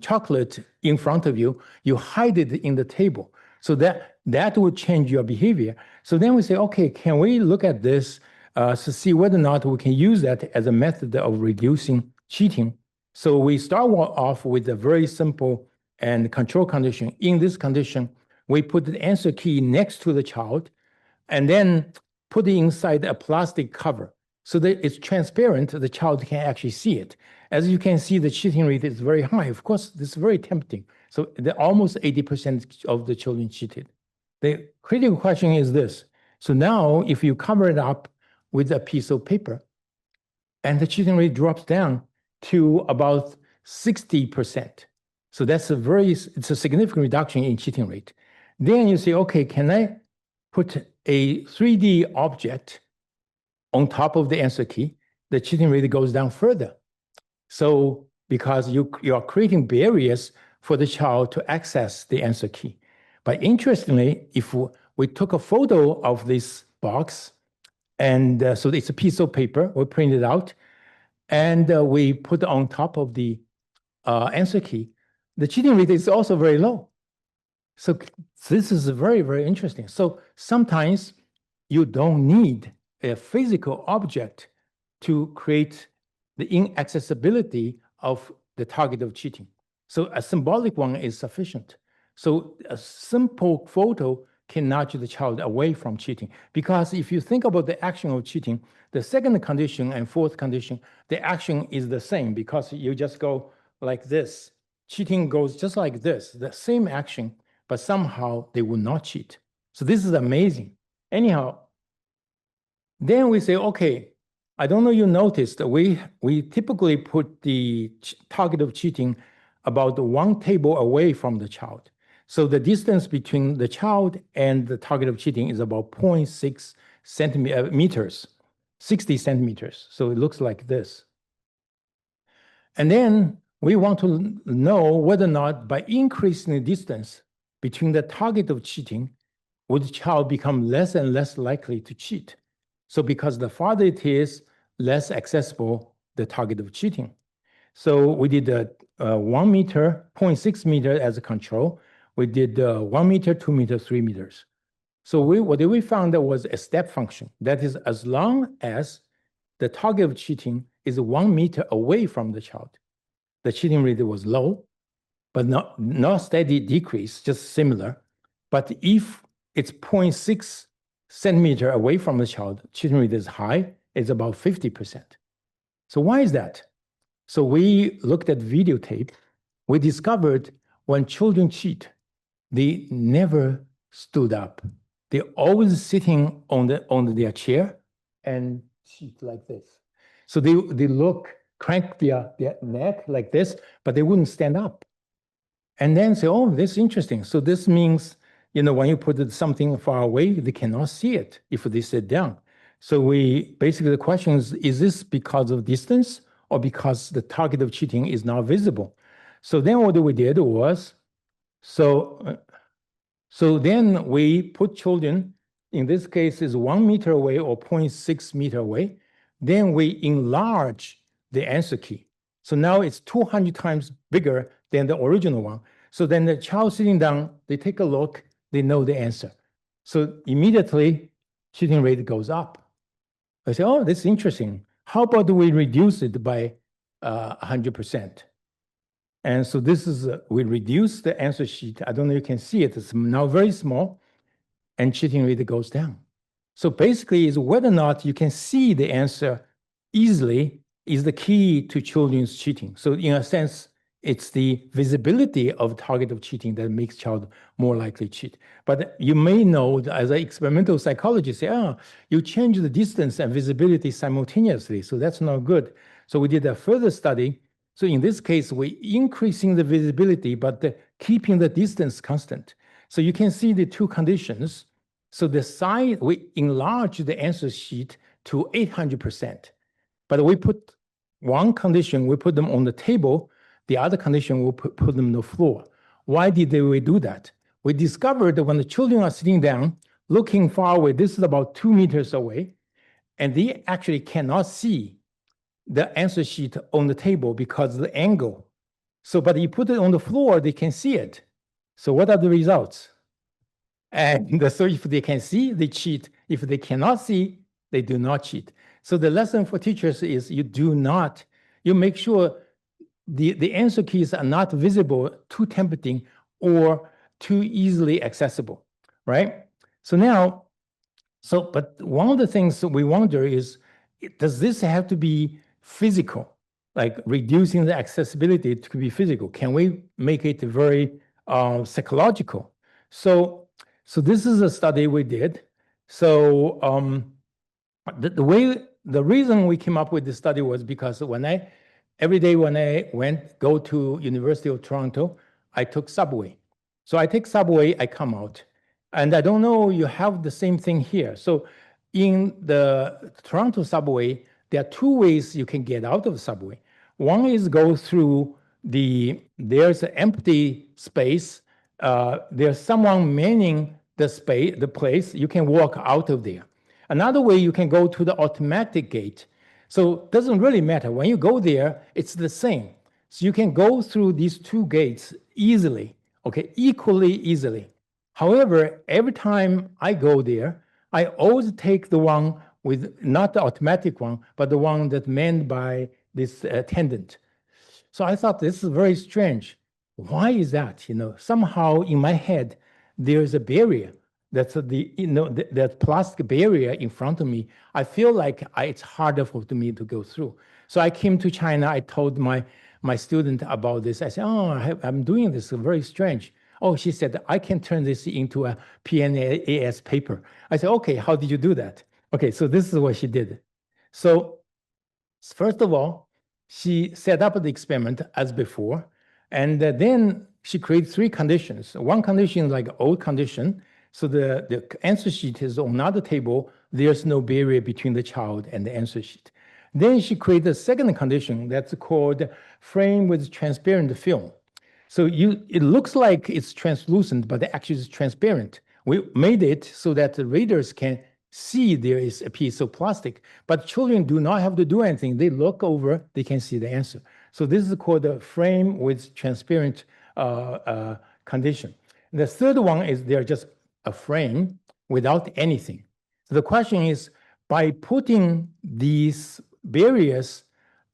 chocolate in front of you, you hide it in the table. So that would change your behavior. So then we say, okay, can we look at this to see whether or not we can use that as a method of reducing cheating? So we start off with a very simple and control condition. In this condition, we put the answer key next to the child and then put it inside a plastic cover so that it's transparent, the child can actually see it. As you can see, the cheating rate is very high. Of course, this is very tempting. So almost 80% of the children cheated. The critical question is this. So now if you cover it up with a piece of paper and the cheating rate drops down to about 60%. So it's a significant reduction in cheating rate. Then you say, okay, can I put a 3D object on top of the answer key? The cheating rate goes down further. So because you are creating barriers for the child to access the answer key. But interestingly, if we took a photo of this box, and so it's a piece of paper, we print it out, and we put it on top of the answer key, the cheating rate is also very low. So this is very, very interesting. So sometimes you don't need a physical object to create the inaccessibility of the target of cheating. So a symbolic one is sufficient. So a simple photo can nudge the child away from cheating. Because if you think about the action of cheating, the second condition and fourth condition, the action is the same because you just go like this. Cheating goes just like this, the same action, but somehow they will not cheat. So this is amazing. Anyhow, then we say, okay, I don't know you noticed, we typically put the target of cheating about 1 table away from the child. So the distance between the child and the target of cheating is about 0.6 centimeters, 60 centimeters. So it looks like this. And then we want to know whether or not by increasing the distance between the target of cheating would the child become less and less likely to cheat? So because the farther it is, less accessible the target of cheating. So we did 1 meter, 0.6 meter as a control. We did 1 meter, 2 meters, 3 meters. So what we found that was a step function. That is, as long as the target of cheating is 1 meter away from the child, the cheating rate was low, but not steady decrease, just similar. But if it's 0.6 centimeter away from the child, cheating rate is high, it's about 50%. So why is that? So we looked at videotape. We discovered when children cheat, they never stood up. They're always sitting on their chair and cheat like this. So they crank their neck like this, but they wouldn't stand up. And then say, oh, this is interesting. So this means, when you put something far away, they cannot see it if they sit down. So basically the question is this because of distance or because the target of cheating is not visible? So then what we did was, so then we put children, in this case is 1 meter away or 0.6 meter away. Then we enlarge the answer key. So now it's 200 times bigger than the original one. So then the child sitting down, they take a look, they know the answer. So immediately cheating rate goes up. I say, oh, this is interesting. How about we reduce it by 100%? And so this is, we reduce the answer sheet. I don't know if you can see it. It's now very small, and cheating rate goes down. So basically, is whether or not you can see the answer easily is the key to children's cheating. So in a sense, it's the visibility of target of cheating that makes child more likely to cheat. But you may know, as an experimental psychologist, say, you change the distance and visibility simultaneously, so that's not good. So we did a further study. So in this case, we're increasing the visibility, but keeping the distance constant. So you can see the two conditions. So the size, we enlarge the answer sheet to 800%. But we put one condition, we put them on the table. The other condition, we'll put them on the floor. Why did we do that? We discovered that when the children are sitting down, looking far away, this is about 2 meters away, and they actually cannot see the answer sheet on the table because of the angle. So, but you put it on the floor, they can see it. So what are the results? And so if they can see, they cheat. If they cannot see, they do not cheat. So the lesson for teachers is you make sure the answer keys are not visible, too tempting, or too easily accessible, right? So now, but one of the things that we wonder is, does this have to be physical, like reducing the accessibility to be physical? Can we make it very psychological? So this is a study we did. So the reason we came up with this study was because every day when I go to University of Toronto, I took subway. So I take subway, I come out. And I don't know, you have the same thing here. So in the Toronto subway, there are two ways you can get out of the subway. One is go through there's an empty space. There's someone manning the place. You can walk out of there. Another way, you can go to the automatic gate. So it doesn't really matter. When you go there, it's the same. So you can go through these two gates easily, okay, equally easily. However, every time I go there, I always take the one with, not the automatic one, but the one that's manned by this attendant. So I thought this is very strange. Why is that? Somehow in my head, there's a barrier. That's that plastic barrier in front of me. I feel like it's harder for me to go through. So I came to China. I told my student about this. I said, I'm doing this, very strange. Oh, she said, I can turn this into a PNAS paper. I said, okay, how did you do that? Okay, so this is what she did. So first of all, she set up the experiment as before, and then she created 3 conditions. One condition is like old condition. So the answer sheet is on another table. There's no barrier between the child and the answer sheet. Then she created a second condition that's called frame with transparent film. So it looks like it's translucent, but actually it's transparent. We made it so that the readers can see there is a piece of plastic, but children do not have to do anything. They look over, they can see the answer. So this is called a frame with transparent condition. The third one is they're just a frame without anything. So the question is, by putting these barriers,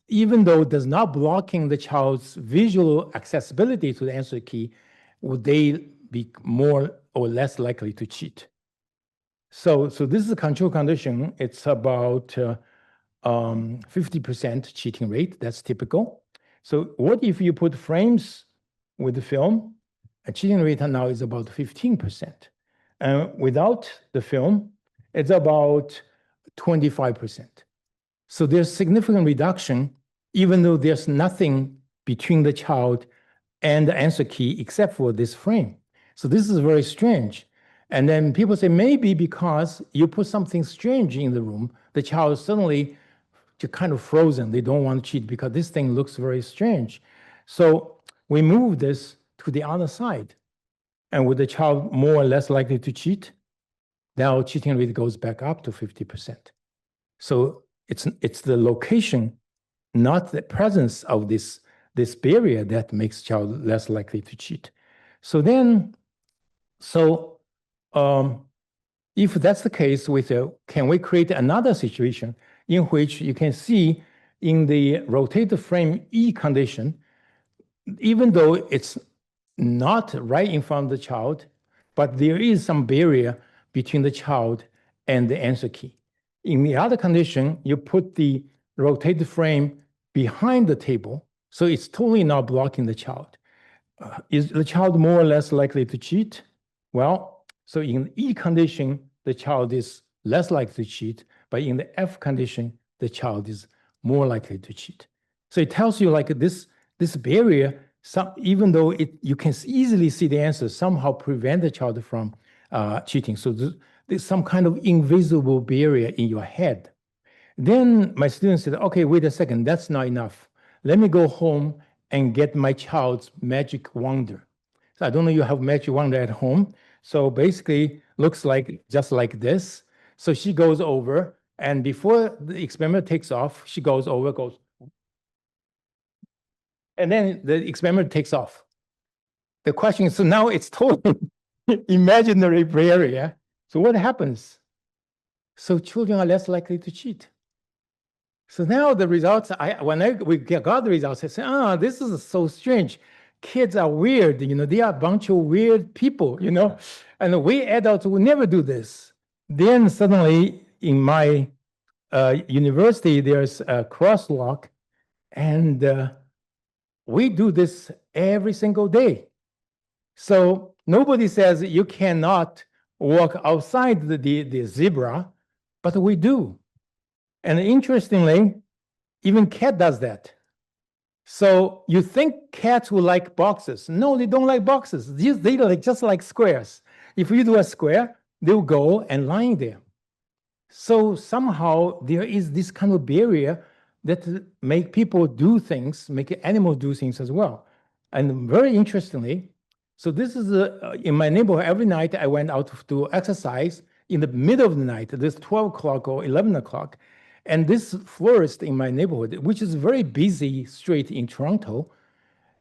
even though it does not blocking the child's visual accessibility to the answer key, would they be more or less likely to cheat? So this is a control condition. It's about 50% cheating rate. That's typical. So what if you put frames with the film? A cheating rate now is about 15%. Without the film, it's about 25%. So there's significant reduction, even though there's nothing between the child and the answer key except for this frame. So this is very strange. And then people say, maybe because you put something strange in the room, the child is suddenly just kind of frozen. They don't want to cheat because this thing looks very strange. So we move this to the other side. And with the child more or less likely to cheat, now cheating rate goes back up to 50%. So it's the location, not the presence of this barrier that makes child less likely to cheat. So then, if that's the case, can we create another situation in which you can see in the rotate the frame E condition, even though it's not right in front of the child, but there is some barrier between the child and the answer key. In the other condition, you put the rotated frame behind the table, so it's totally not blocking the child. Is the child more or less likely to cheat? Well, so in E condition, the child is less likely to cheat, but in the F condition, the child is more likely to cheat. So it tells you like this barrier, even though you can easily see the answer, somehow prevent the child from cheating. So there's some kind of invisible barrier in your head. Then my students said, okay, wait a second, that's not enough. Let me go home and get my child's magic wand. So I don't know you have magic wand at home. So basically looks like just like this. So she goes over, and before the experiment takes off, she goes over, and then the experiment takes off. The question is, so now it's totally imaginary barrier. So what happens? So children are less likely to cheat. So now the results, when we got the results, I said, this is so strange. Kids are weird, they are a bunch of weird people, and we adults will never do this. Then suddenly in my university, there's a crosswalk, and we do this every single day. So nobody says you cannot walk outside the zebra, but we do. And interestingly, even cat does that. So you think cats will like boxes. No, they don't like boxes. They like just like squares. If you do a square, they'll go and lie there. So somehow there is this kind of barrier that make people do things, make animals do things as well. And very interestingly, so this is in my neighborhood, every night I went out to exercise in the middle of the night, this 12 o'clock or 11 o'clock. And this florist in my neighborhood, which is a very busy street in Toronto,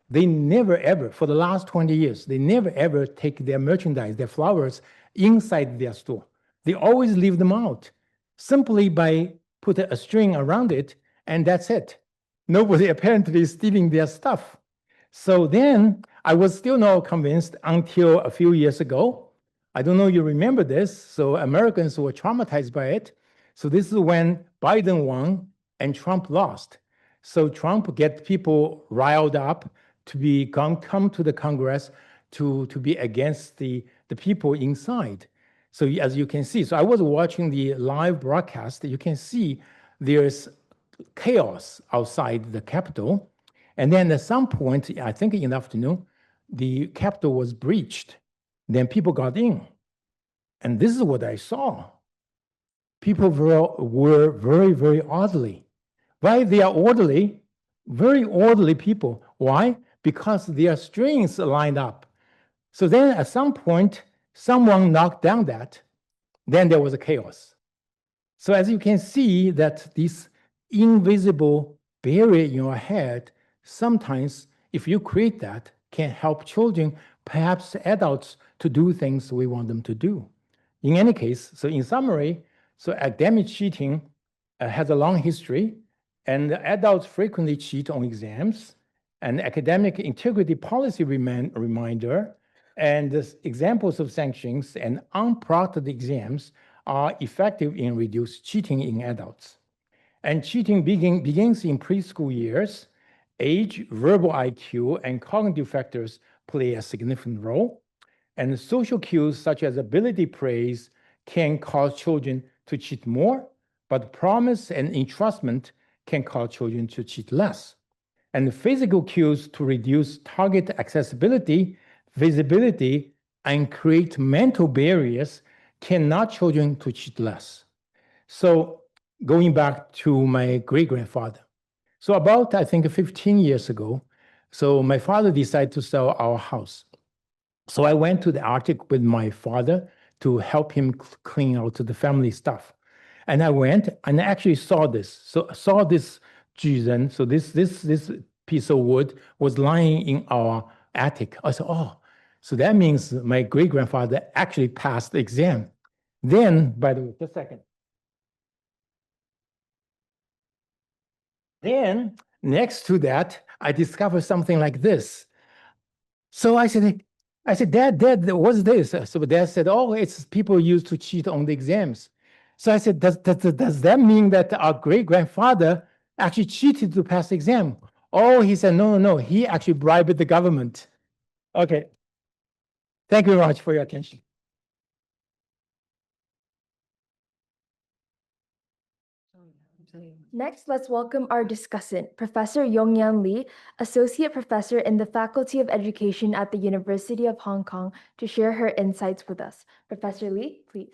they never ever, for the last 20 years, they never ever take their merchandise, their flowers, inside their store. They always leave them out, simply by putting a string around it, and that's it. Nobody apparently is stealing their stuff. So then I was still not convinced until a few years ago. I don't know if you remember this. So Americans were traumatized by it. So this is when Biden won and Trump lost. So Trump get people riled up to come to the Congress to be against the people inside. So as you can see, so I was watching the live broadcast. You can see there's chaos outside the Capitol. And then at some point, I think in the afternoon, the Capitol was breached. Then people got in. And this is what I saw. People were very, very orderly. Why they are orderly? Very orderly people. Why? Because their strings lined up. So then at some point, someone knocked down that, then there was a chaos. So as you can see that this invisible barrier in your head, sometimes if you create that, can help children, perhaps adults, to do things we want them to do. In any case, so in summary, so academic cheating has a long history, and adults frequently cheat on exams, and academic integrity policy reminder, and examples of sanctions and unproctored exams are effective in reducing cheating in adults. And cheating begins in preschool years. Age, verbal IQ, and cognitive factors play a significant role. And social cues such as ability praise can cause children to cheat more, but promise and entrustment can cause children to cheat less. And physical cues to reduce target accessibility, visibility, and create mental barriers can nudge children to cheat less. So going back to my great-grandfather. So about, I think, 15 years ago, so my father decided to sell our house. So I went to the Arctic with my father to help him clean out the family stuff. And I went and I actually saw this. So I saw this Juzhen, so this piece of wood was lying in our attic. I said, oh, so that means my great-grandfather actually passed the exam. Then, by the way, just a second. Then, next to that, I discovered something like this. So I said, Dad, what's this? So Dad said, oh, it's people used to cheat on the exams. So I said, does that mean that our great-grandfather actually cheated to pass the exam? Oh, he said, no, he actually bribed the government. Okay. Thank you very much for your attention. Next, let's welcome our discussant, Professor Yongyan Li, Associate Professor in the Faculty of Education at the University of Hong Kong, to share her insights with us. Professor Li, please.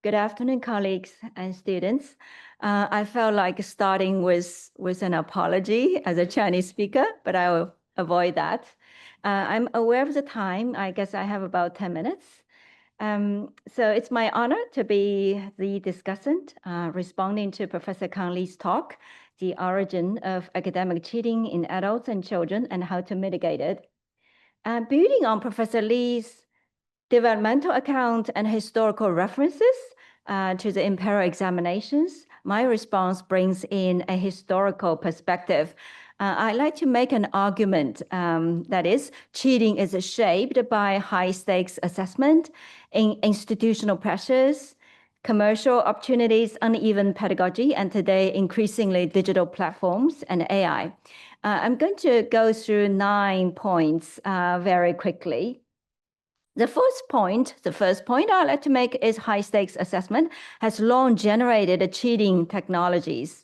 Good afternoon, colleagues and students. I felt like starting with an apology as a Chinese speaker, but I will avoid that. I'm aware of the time. I guess I have about 10 minutes. So it's my honor to be the discussant responding to Professor Kang Lee's talk, The Origin of Academic Cheating in Adults and Children and How to Mitigate It. Building on Professor Lee's developmental account and historical references to the imperial examinations, my response brings in a historical perspective. I'd like to make an argument that is, cheating is shaped by high-stakes assessment, institutional pressures, commercial opportunities, uneven pedagogy, and today increasingly digital platforms and AI. I'm going to go through 9 points very quickly. The first point I'd like to make is high-stakes assessment has long generated cheating technologies.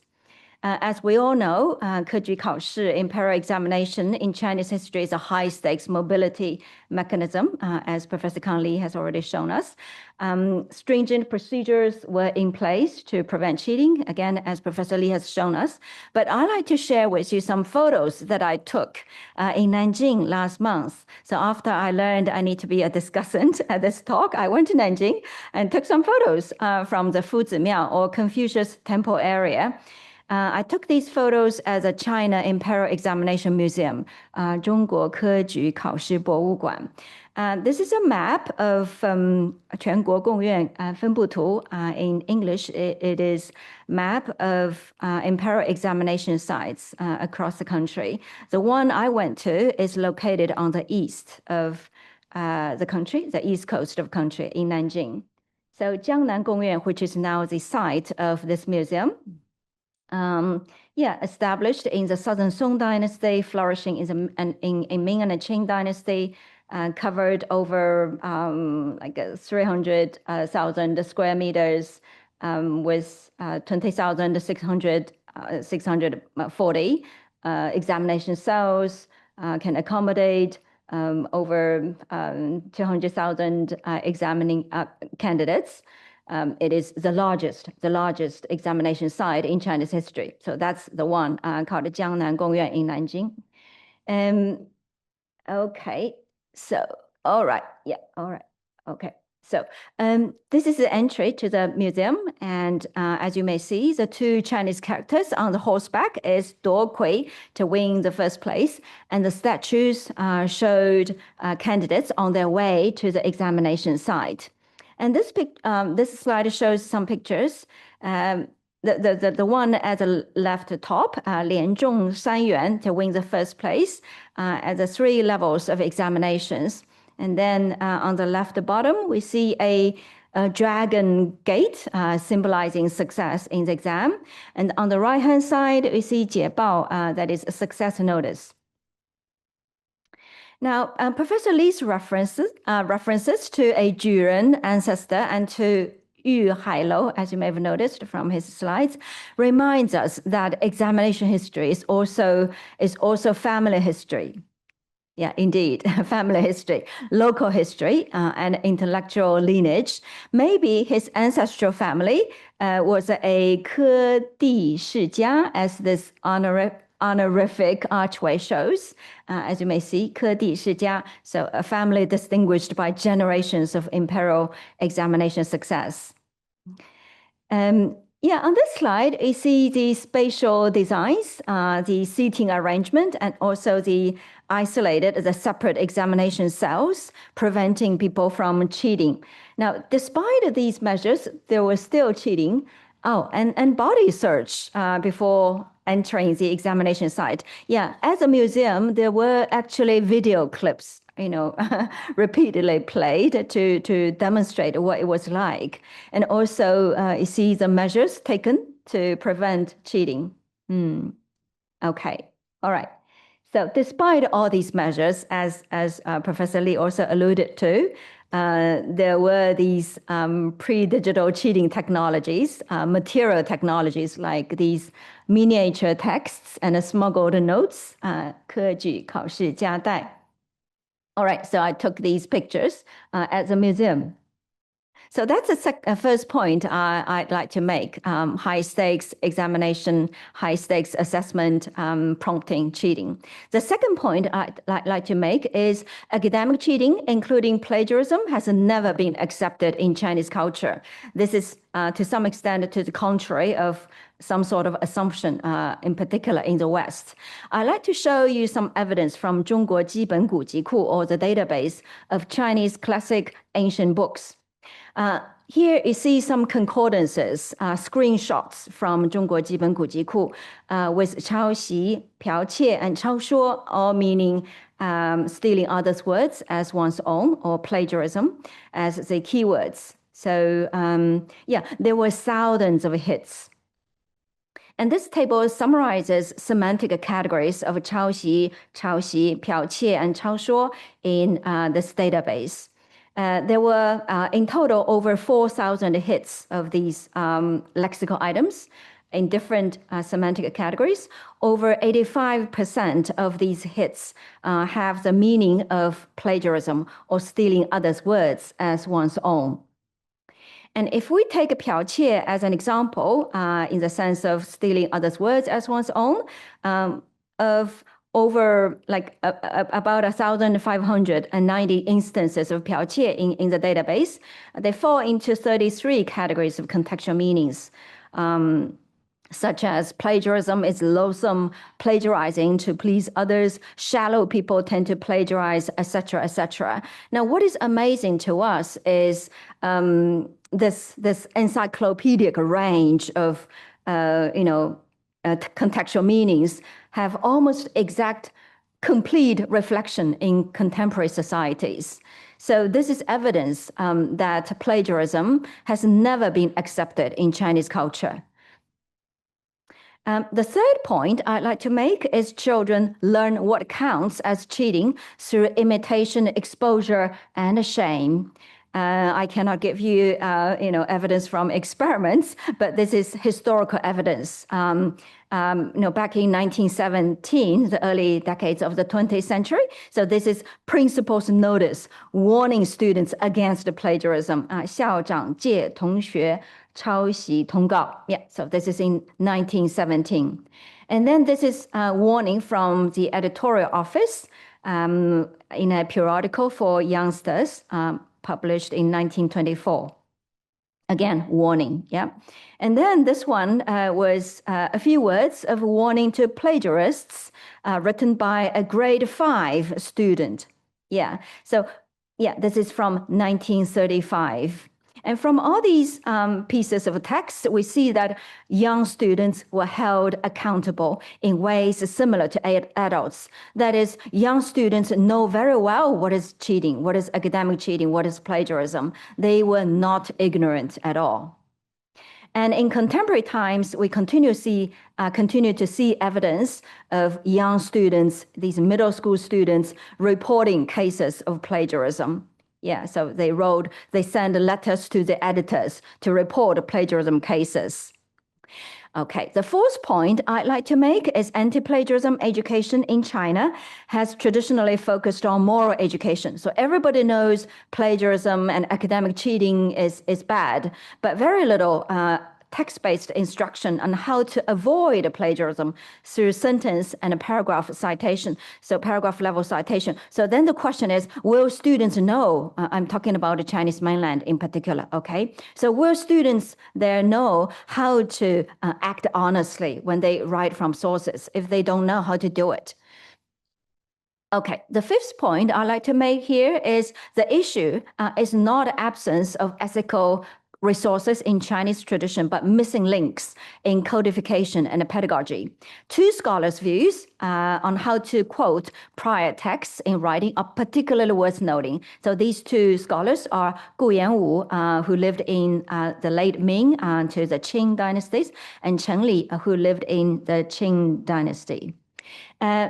As we all know, 科举考试, imperial examination in Chinese history is a high-stakes mobility mechanism, as Professor Kang Lee has already shown us. Stringent procedures were in place to prevent cheating, again, as Professor Lee has shown us. But I'd like to share with you some photos that I took in Nanjing last month. So after I learned I need to be a discussant at this talk, I went to Nanjing and took some photos from the Fuzi Miao or Confucius Temple area. I took these photos as a China Imperial Examination Museum, 中国科举考试博物馆. This is a map of 全国贡院分布图. In English, it is map of imperial examination sites across the country. The one I went to is located on the east of the country, the east coast of country in Nanjing. So Jiangnan Gongyuan, which is now the site of this museum, established in the Southern Song Dynasty, flourishing in Ming and the Qing Dynasty, covered over like 300,000 square meters with 20,640 examination cells, can accommodate over 200,000 examining candidates. it is the largest examination site in Chinese history. So that's the one called Jiangnan Gongyuan in Nanjing. Okay, so, all right, yeah, all right, okay. So this is the entry to the museum, and as you may see, the two Chinese characters on the horseback is Do Kui to win the first place, and the statues showed candidates on their way to the examination site. And this slide shows some pictures. The one at the left top, Lian Zhong San Yuan to win the first place at the 3 levels of examinations. And then on the left bottom, we see a dragon gate symbolizing success in the exam. And on the right-hand side, we see 解报, that is a success notice. Now, Professor Lee's references to a Juren ancestor and to Yu Hailou, as you may have noticed from his slides, reminds us that examination history is also family history. Yeah, indeed, family history, local history, and intellectual lineage. Maybe his ancestral family was a 科第世家, as this honorific archway shows. As you may see, 科第世家, so a family distinguished by generations of imperial examination success. Yeah, on this slide, you see the spatial designs, the seating arrangement, and also the separate examination cells, preventing people from cheating. Now, despite these measures, there was still cheating. Oh, and body search before entering the examination site. Yeah, as a museum, there were actually video clips, repeatedly played to demonstrate what it was like. And also, you see the measures taken to prevent cheating. Okay, all right. So despite all these measures, as Professor Lee also alluded to, there were these pre-digital cheating technologies, material technologies like these miniature texts and smuggled notes, 科举考试夹带. All right, so I took these pictures at the museum. So that's the first point I'd like to make, high stakes examination, high stakes assessment, prompting cheating. The second point I'd like to make is academic cheating, including plagiarism, has never been accepted in Chinese culture. This is to some extent to the contrary of some sort of assumption, in particular in the West. I'd like to show you some evidence from 中国基本古籍库, or the database of Chinese classic ancient books. Here you see some concordances, screenshots from 中国基本古籍库 with 抄袭, 剽窃, and 抄说, all meaning stealing others' words as one's own, or plagiarism as the keywords. So yeah, there were thousands of hits. And this table summarizes semantic categories of 抄袭, 剽窃, and 抄说 in this database. There were in total over 4,000 hits of these lexical items in different semantic categories. Over 85% of these hits have the meaning of plagiarism or stealing others' words as one's own. And if we take 剽窃 as an example, in the sense of stealing others' words as one's own, of over about 1,590 instances of 剽窃 in the database, they fall into 33 categories of contextual meanings, such as plagiarism is loathsome, plagiarizing to please others, shallow people tend to plagiarize, etc., etc. Now, what is amazing to us is this encyclopedic range of contextual meanings have almost exact, complete reflection in contemporary societies. So this is evidence that plagiarism has never been accepted in Chinese culture. The third point I'd like to make is children learn what counts as cheating through imitation, exposure, and shame. I cannot give you, evidence from experiments, but this is historical evidence. Back in 1917, the early decades of the 20th century. So this is principal's notice warning students against plagiarism. 校长借同学抄袭通告. Yeah, so this is in 1917. And then this is a warning from the editorial office in a periodical for youngsters, published in 1924. Again, warning, yeah. And then this one was a few words of warning to plagiarists written by a grade 5 student. Yeah, so yeah, this is from 1935. And from all these pieces of text, we see that young students were held accountable in ways similar to adults. That is, young students know very well what is cheating, what is academic cheating, what is plagiarism. They were not ignorant at all. And in contemporary times, we continue to see evidence of young students, these middle school students, reporting cases of plagiarism. Yeah, so they send letters to the editors to report plagiarism cases. Okay, the fourth point I'd like to make is anti-plagiarism education in China has traditionally focused on moral education. So everybody knows plagiarism and academic cheating is bad, but very little text-based instruction on how to avoid plagiarism through sentence and a paragraph citation, so paragraph level citation. So then the question is, will students know, I'm talking about the Chinese mainland in particular, okay? So will students there know how to act honestly when they write from sources if they don't know how to do it? Okay, the fifth point I'd like to make here is the issue is not absence of ethical resources in Chinese tradition, but missing links in codification and pedagogy. Two scholars' views on how to quote prior texts in writing are particularly worth noting. So these two scholars are Gu Yanwu, who lived in the late Ming to the Qing dynasties, and Kang Lee, who lived in the Qing dynasty.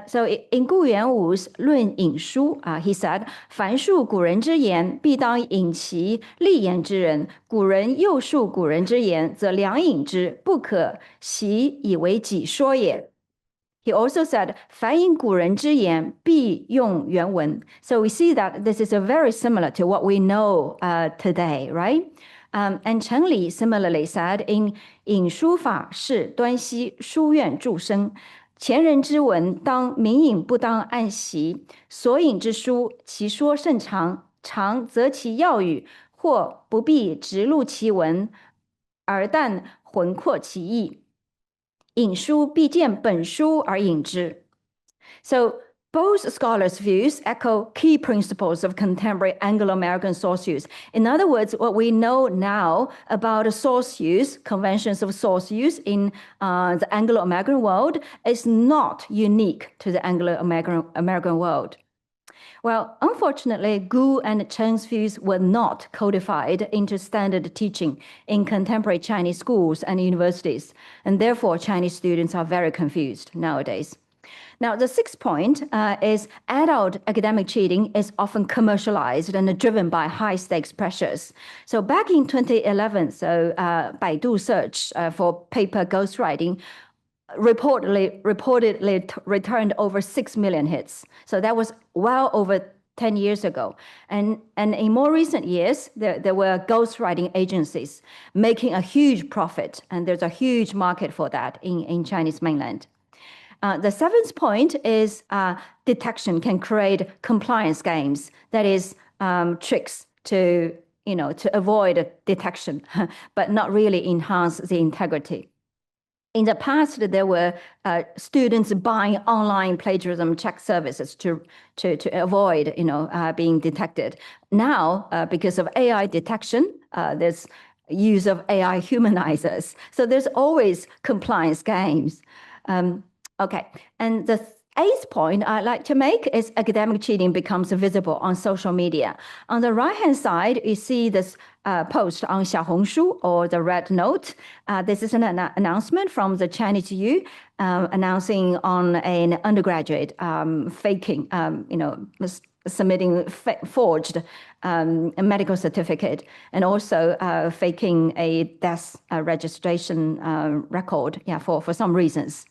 So in Gu Yanwu's 论引书, he said, 凡述古人之言，必当引其立言之人。古人又述古人之言，则良引之，不可习以为己说也。 He also said, 凡引古人之言，必用原文. So we see that this is very similar to what we know today, right? And Kang Lee similarly said, 引书法是端熙书院著生。 前人之文，当明引，不当暗习。所引之书，其说甚长，长则其要语，或不必直录其文，而但浑括其意。引书必见本书而引之。So both scholars' views echo key principles of contemporary Anglo-American source use. In other words, what we know now about source use, conventions of source use in the Anglo-American world is not unique to the Anglo-American world. Well, unfortunately, Gu and Cheng's views were not codified into standard teaching in contemporary Chinese schools and universities, and therefore Chinese students are very confused nowadays. Now, the sixth point is adult academic cheating is often commercialized and driven by high-stakes pressures. So back in 2011, Baidu search for paper ghostwriting reportedly returned over 6 million hits. So that was well over 10 years ago. And in more recent years, there were ghostwriting agencies making a huge profit, and there's a huge market for that in Chinese mainland. The seventh point is detection can create compliance games. That is tricks to avoid detection, but not really enhance the integrity. In the past, there were students buying online plagiarism check services to avoid being detected. Now, because of AI detection, there's use of AI humanizers. So there's always compliance games. Okay, and the eighth point I'd like to make is academic cheating becomes visible on social media. On the right-hand side, you see this post on Xiaohongshu or the Red Note. This is an announcement from the Chinese U announcing on an undergraduate faking, submitting forged a medical certificate, and also faking a death registration record, for some reasons.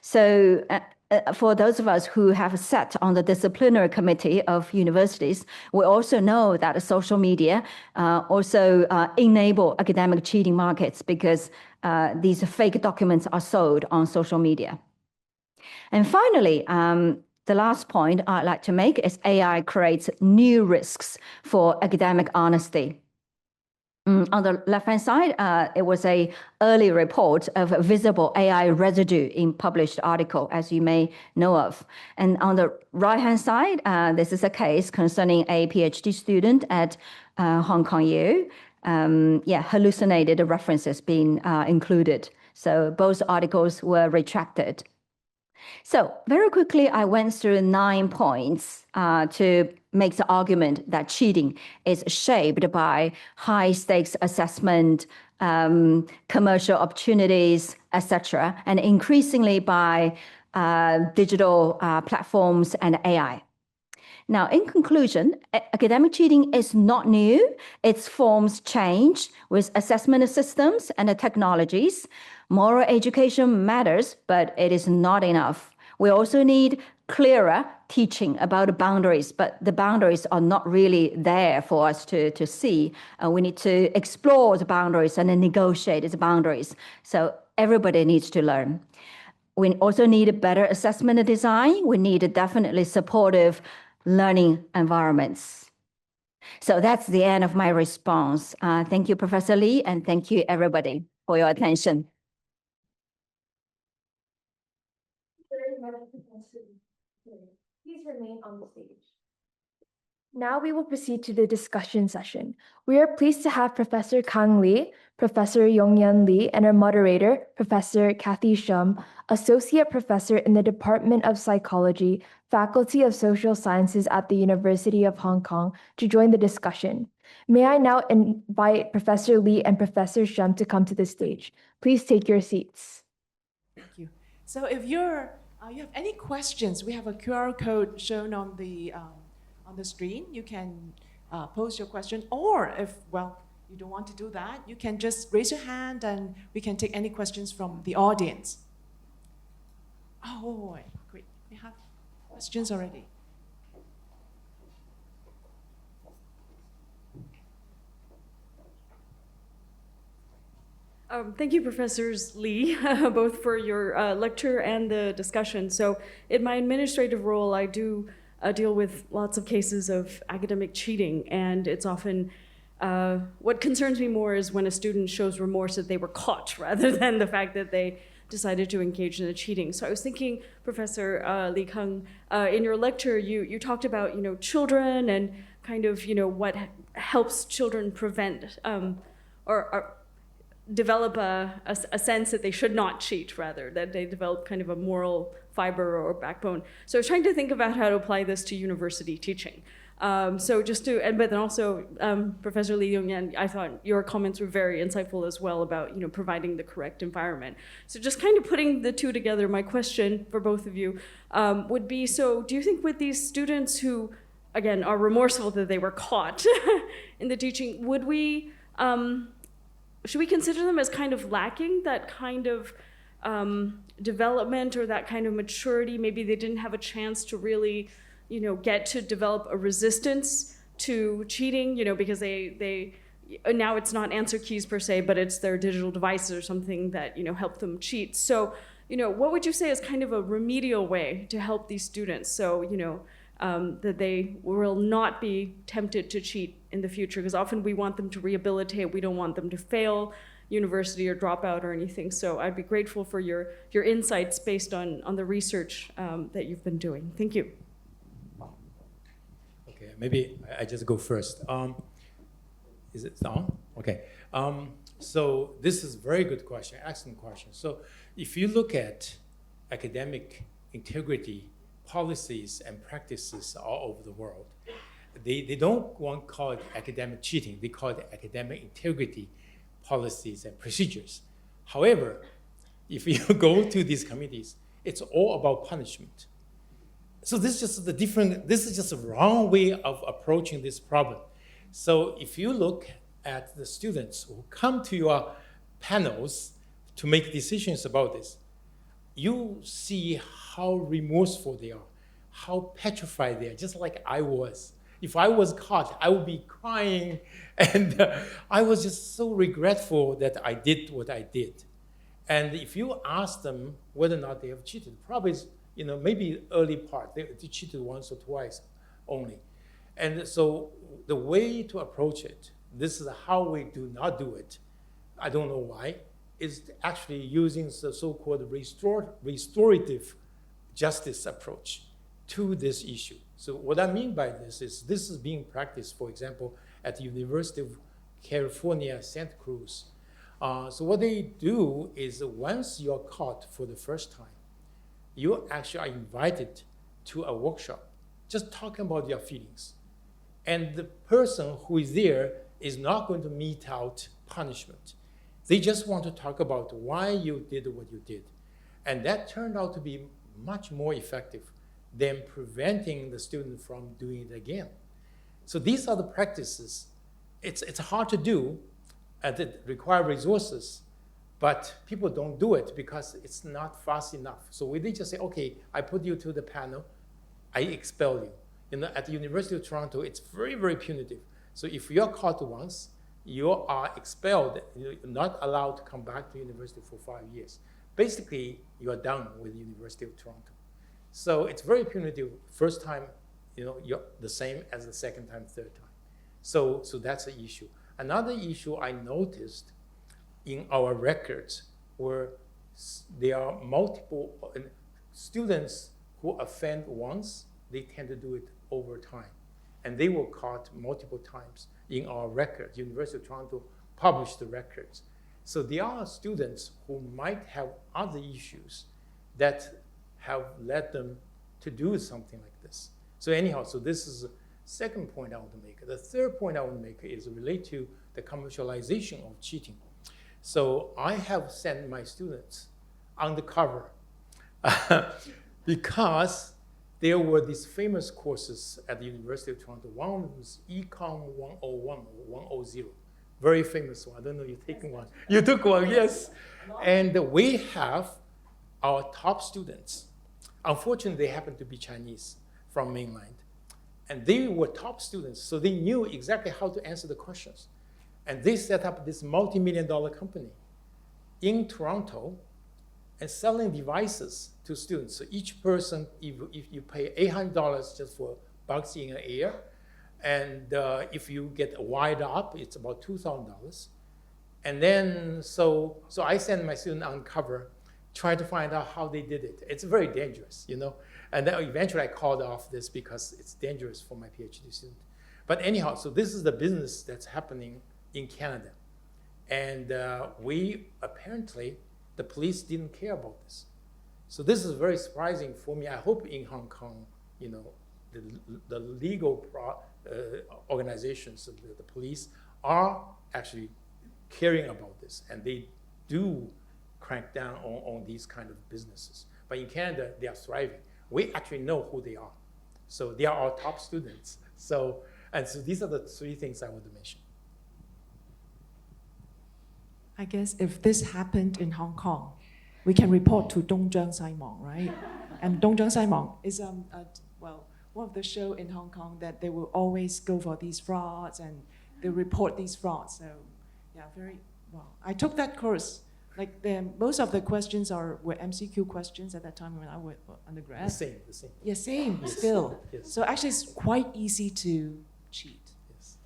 So for those of us who have sat on the disciplinary committee of universities, we also know that social media also enable academic cheating markets because these fake documents are sold on social media. And finally, the last point I'd like to make is AI creates new risks for academic honesty. On the left-hand side, it was an early report of visible AI residue in published article, as you may know of. And on the right-hand side, this is a case concerning a PhD student at Hong Kong U. Hallucinated references being included. So both articles were retracted. So very quickly, I went through 9 points to make the argument that cheating is shaped by high-stakes assessment, commercial opportunities, etc., and increasingly by digital platforms and AI. Now, in conclusion, academic cheating is not new. Its forms change with assessment systems and the technologies. Moral education matters, but it is not enough. We also need clearer teaching about the boundaries, but the boundaries are not really there for us to see. We need to explore the boundaries and then negotiate the boundaries. So everybody needs to learn. We also need a better assessment design. We need definitely supportive learning environments. So that's the end of my response. Thank you, Professor Lee, and thank you, everybody, for your attention. Please remain on the stage. Now we will proceed to the discussion session. We are pleased to have Professor Kang Lee, Professor Yongyan Li, and our moderator, Professor Kathy Shum, Associate Professor in the Department of Psychology, Faculty of Social Sciences at the University of Hong Kong, to join the discussion. May I now invite Professor Lee and Professor Shum to come to the stage. Please take your seats. Thank you. So if you have any questions, we have a QR code shown on the screen. You can pose your question, or if, you don't want to do that, you can just raise your hand and we can take any questions from the audience. Oh, great. We have questions already. Thank you, Professors Lee, both for your lecture and the discussion. So in my administrative role, I do deal with lots of cases of academic cheating, and it's often, what concerns me more is when a student shows remorse that they were caught rather than the fact that they decided to engage in the cheating. So I was thinking, Professor Lee Kang, in your lecture, you talked about, children and kind of, what helps children prevent or develop a sense that they should not cheat, rather, that they develop kind of a moral fiber or backbone. So I was trying to think about how to apply this to university teaching. So just to, but then also, Professor Lee Yongyan, I thought your comments were very insightful as well about, providing the correct environment. So just kind of putting the two together, my question for both of you would be, so do you think with these students who, again, are remorseful that they were caught in the teaching, would we, should we consider them as kind of lacking that kind of development or that kind of maturity? Maybe they didn't have a chance to really, get to develop a resistance to cheating, because they now it's not answer keys per se, but it's their digital devices or something that, help them cheat. So, what would you say is kind of a remedial way to help these students so, that they will not be tempted to cheat in the future? Because often we want them to rehabilitate. We don't want them to fail university or drop out or anything. So I'd be grateful for your insights based on the research that you've been doing. Thank you. Okay, maybe I just go first. Is it on? Okay. So this is a very good question, excellent question. So if you look at academic integrity policies and practices all over the world, they don't want to call it academic cheating. They call it academic integrity policies and procedures. However, if you go to these committees, it's all about punishment. So this is just the different, this is just a wrong way of approaching this problem. So if you look at the students who come to your panels to make decisions about this, you see how remorseful they are, how petrified they are, just like I was. If I was caught, I would be crying, and I was just so regretful that I did what I did. And if you ask them whether or not they have cheated, probably, maybe early part, they cheated once or twice only. And so the way to approach it, this is how we do not do it, I don't know why, is actually using the so-called restorative justice approach to this issue. So what I mean by this is being practiced, for example, at the University of California, Santa Cruz. So what they do is once you're caught for the first time, you actually are invited to a workshop, just talking about your feelings. And the person who is there is not going to mete out punishment. They just want to talk about why you did what you did. And that turned out to be much more effective than preventing the student from doing it again. So these are the practices. It's hard to do, and it requires resources, but people don't do it because it's not fast enough. So they just say, okay, I put you to the panel, I expel you. At the University of Toronto, it's very, very punitive. So if you're caught once, you are expelled. You're not allowed to come back to university for 5 years. Basically, you are done with the University of Toronto. So it's very punitive. First time, you're the same as the second time, third time. So that's an issue. Another issue I noticed in our records were there are multiple students who offend once, they tend to do it over time. And they were caught multiple times in our records. University of Toronto published the records. So there are students who might have other issues that have led them to do something like this. So anyhow, so this is the second point I want to make. The third point I want to make is relate to the commercialization of cheating. So I have sent my students undercover because there were these famous courses at the University of Toronto. One was Econ 101 or 100, very famous one. I don't know, you're taking one. You took one, yes. And we have our top students. Unfortunately, they happen to be Chinese from mainland. And they were top students, so they knew exactly how to answer the questions. And they set up this multi-million-dollar company in Toronto and selling devices to students. So each person, if you pay $800 just for bugs in the air, and if you get wired up, it's about $2,000. And then, so I send my student undercover, try to find out how they did it. It's very dangerous, And then eventually I called off this because it's dangerous for my PhD student. But anyhow, so this is the business that's happening in Canada. And we apparently, the police didn't care about this. So this is very surprising for me. I hope in Hong Kong, the legal organizations, the police are actually caring about this, and they do crank down on these kind of businesses. But in Canada, they are thriving. We actually know who they are. So they are our top students. So these are the three things I want to mention. I guess if this happened in Hong Kong, we can report to Dongzheng Saimong, right? And Dongzheng Saimong is one of the show in Hong Kong that they will always go for these frauds and they report these frauds. So yeah, very well. I took that course. Like most of the questions were MCQ questions at that time when I was undergrad. The same. Yeah, same, yes. still. Yes. So actually it's quite easy to cheat. Yes.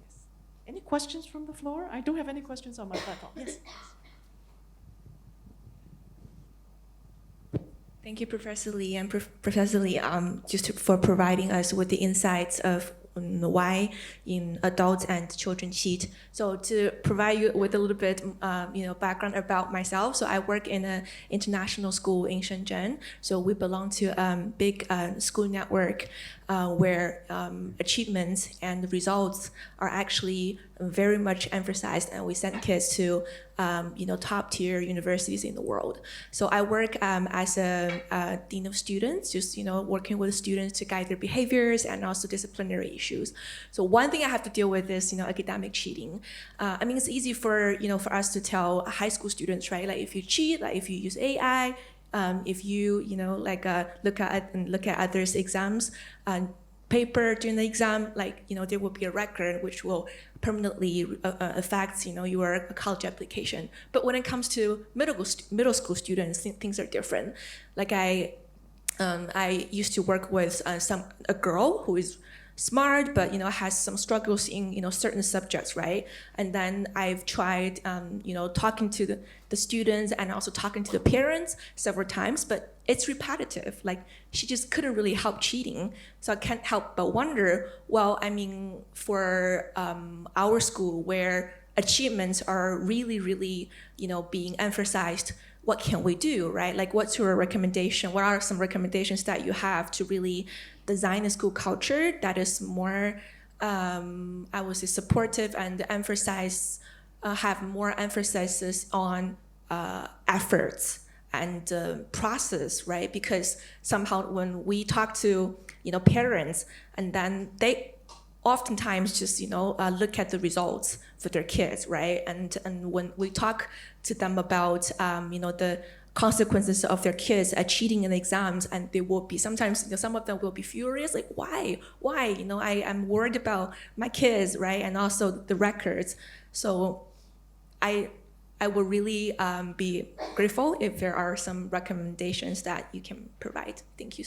Yes. Any questions from the floor? I don't have any questions on my platform. Yes. Thank you, Professor Lee, and Professor Lee, for providing us with the insights of why adults and children cheat. So to provide you with a little bit, background about myself. So I work in an international school in Shenzhen. So we belong to a big school network where achievements and results are actually very much emphasized, and we send kids to top tier universities in the world. So I work as a dean of students, just working with students to guide their behaviors and also disciplinary issues. So one thing I have to deal with is academic cheating. I mean, it's easy for for us to tell high school students, right? Like if you cheat, like if you use AI, if you look at others' exams paper during the exam, there will be a record which will permanently affect your college application. But when it comes to middle school students, things are different. Like I used to work with a girl who is smart, but has some struggles in certain subjects, right? And then I've tried talking to the students and also talking to the parents several times, but it's repetitive. Like she just couldn't really help cheating. So I can't help but wonder, well, I mean, for our school where achievements are really, really being emphasized, what can we do, right? Like what's your recommendation? What are some recommendations that you have to really design a school culture that is more, I would say, supportive and have more emphasis on efforts and process, right? Because somehow when we talk to parents, and then they oftentimes just look at the results for their kids, right? And when we talk to them about the consequences of their kids cheating in exams, and they will be sometimes some of them will be furious, like why I'm worried about my kids, right? And also the records. So I would really be grateful if there are some recommendations that you can provide. Thank you.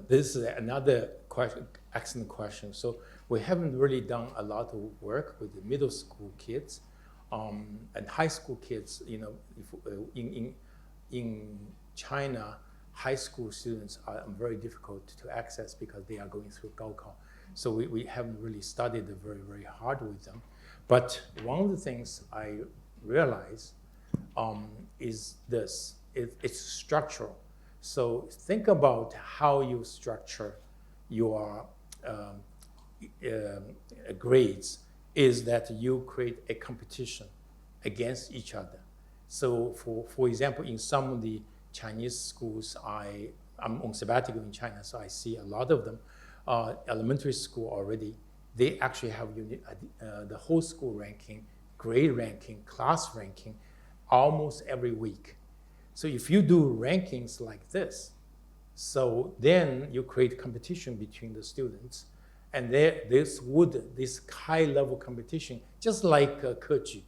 This is another question, excellent question. So we haven't really done a lot of work with the middle school kids and high school kids. In China, high school students are very difficult to access because they are going through Gaokao. So we haven't really studied very, very hard with them. But one of the things I realize is this, it's structural. So think about how you structure your grades is that you create a competition against each other. So for example, in some of the Chinese schools, I'm on sabbatical in China, so I see a lot of them, elementary school already, they actually have the whole school ranking, grade ranking, class ranking, almost every week. So if you do rankings like this, so then you create competition between the students, and this high-level competition, just like Keju,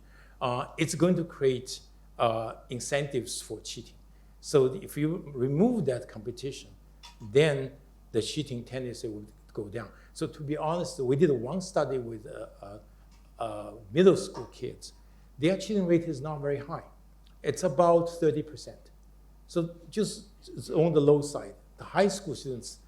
it's going to create incentives for cheating. So if you remove that competition, then the cheating tendency will go down. So to be honest, we did one study with middle school kids. Their cheating rate is not very high. It's about 30%. So just on the low side. The high school students,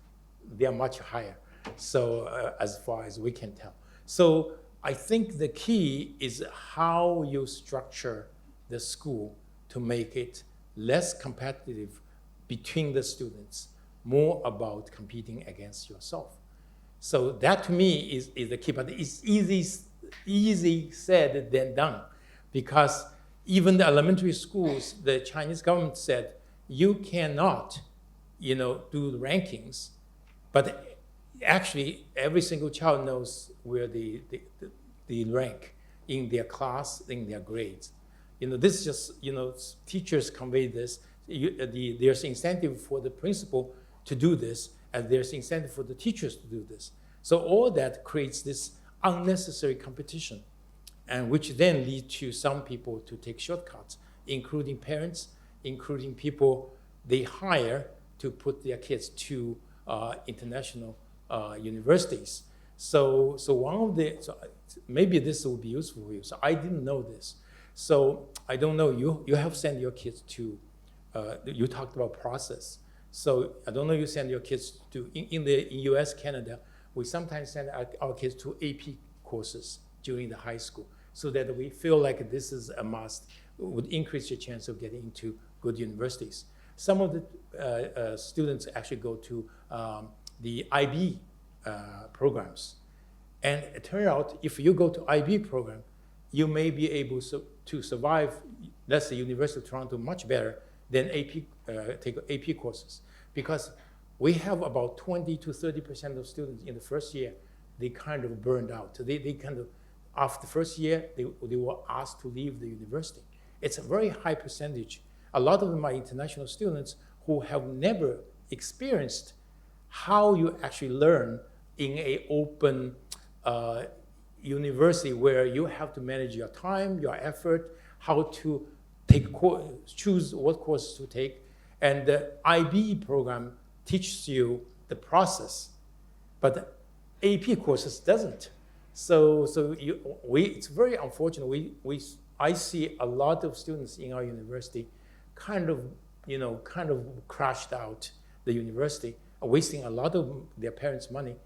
they are much higher. So as far as we can tell. So I think the key is how you structure the school to make it less competitive between the students, more about competing against yourself. So that to me is the key, but it's easy said than done, because even the elementary schools, the Chinese government said, you cannot, do the rankings, but actually every single child knows where the rank in their class, in their grades. This is just, teachers convey this. There's incentive for the principal to do this, and there's incentive for the teachers to do this. So all that creates this unnecessary competition, and which then lead to some people to take shortcuts, including parents, including people they hire to put their kids to international universities. So maybe this will be useful for you. So I didn't know this. So I don't know, you have sent your kids to, you talked about process. So I don't know, you send your kids to, in US, Canada, we sometimes send our kids to AP courses during the high school, so that we feel like this is a must, would increase your chance of getting into good universities. Some of the students actually go to the IB programs. And it turned out, if you go to IB program, you may be able to survive, let's say, University of Toronto much better than take AP courses. Because we have about 20 to 30% of students in the first year, they kind of burned out. They kind of, after the first year, they were asked to leave the university. It's a very high percentage. A lot of them are international students who have never experienced how you actually learn in an open university where you have to manage your time, your effort, how to choose what courses to take. And the IB program teaches you the process, but the AP courses doesn't. So it's very unfortunate. I see a lot of students in our university kind of crashed out the university, wasting a lot of their parents' money,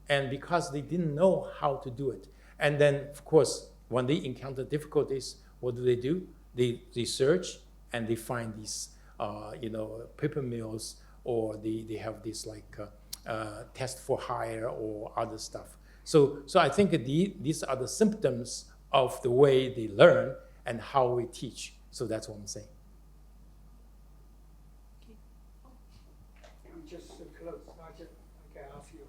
and because they didn't know how to do it. And then, of course, when they encounter difficulties, what do? They search and they find these, paper mills, or they have this like test for hire or other stuff. So I think these are the symptoms of the way they learn and how we teach. So that's what I'm saying. Just to close, I can ask you.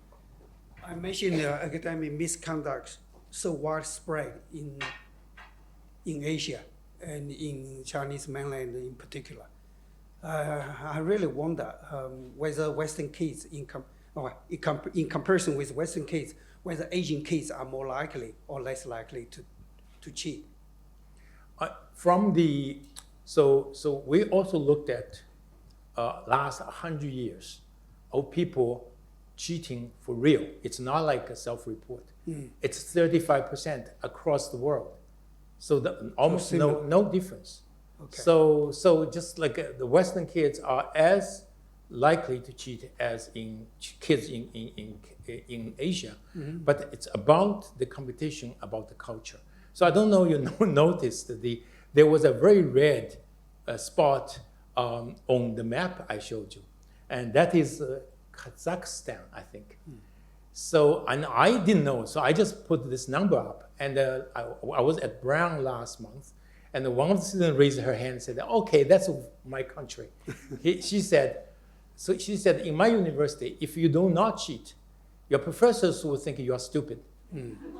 I mentioned academic misconduct so widespread in Asia and in Chinese mainland in particular. I really wonder whether Western kids, in comparison with Western kids, whether Asian kids are more likely or less likely to cheat. So we also looked at last 100 years of people cheating for real. It's not like a self-report. It's 35% across the world. So almost no difference. Okay. So just like the Western kids are as likely to cheat as kids in Asia, but it's about the competition, about the culture. So I don't know you noticed that there was a very red spot on the map I showed you, and that is Kazakhstan, I think. So, and I didn't know, so I just put this number up, and I was at Brown last month, and one of the students raised her hand and said, okay, that's my country. She said, in my university, if you do not cheat, your professors will think you are stupid.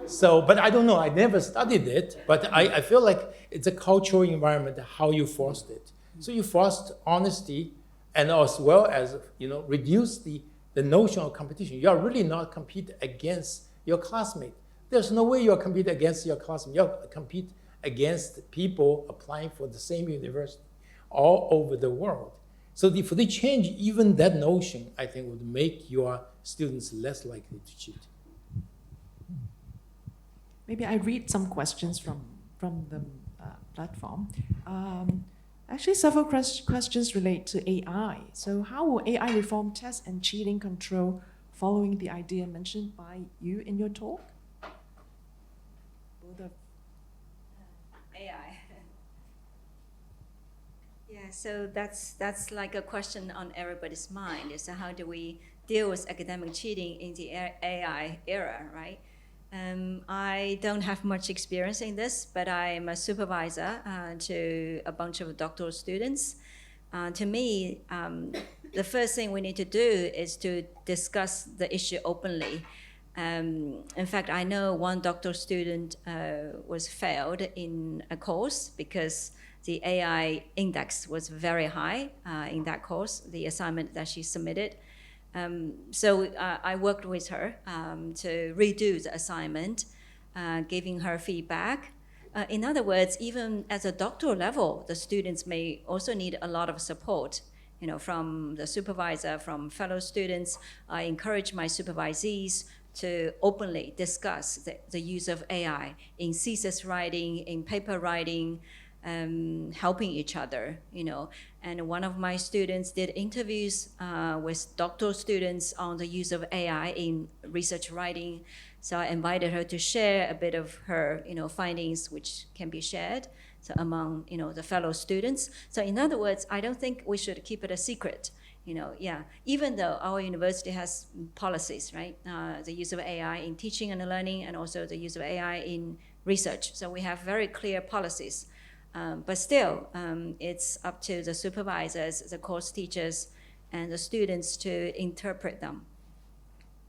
So, but I don't know, I never studied it, but I feel like it's a cultural environment, how you foster it. So you foster honesty, and as well as, reduce the notion of competition. You are really not compete against your classmate. There's no way you'll compete against your classmate. You'll compete against people applying for the same university all over the world. So if they change even that notion, I think would make your students less likely to cheat. Maybe I read some questions from the platform. Actually, several questions relate to AI. So how will AI reform test and cheating control following the idea mentioned by you in your talk? AI. Yeah, so that's like a question on everybody's mind, is how do we deal with academic cheating in the AI era, right? I don't have much experience in this, but I'm a supervisor to a bunch of doctoral students. To me, the first thing we need to do is to discuss the issue openly. In fact, I know one doctoral student was failed in a course because the AI index was very high in that course, the assignment that she submitted. So I worked with her to redo the assignment, giving her feedback. In other words, even at the doctoral level, the students may also need a lot of support, from the supervisor, from fellow students. I encourage my supervisees to openly discuss the use of AI in thesis writing, in paper writing, helping each other, And one of my students did interviews with doctoral students on the use of AI in research writing. So I invited her to share a bit of her, findings, which can be shared among, the fellow students. So in other words, I don't think we should keep it a secret. Even though our university has policies, right? The use of AI in teaching and learning, and also the use of AI in research. So we have very clear policies. But still, it's up to the supervisors, the course teachers, and the students to interpret them.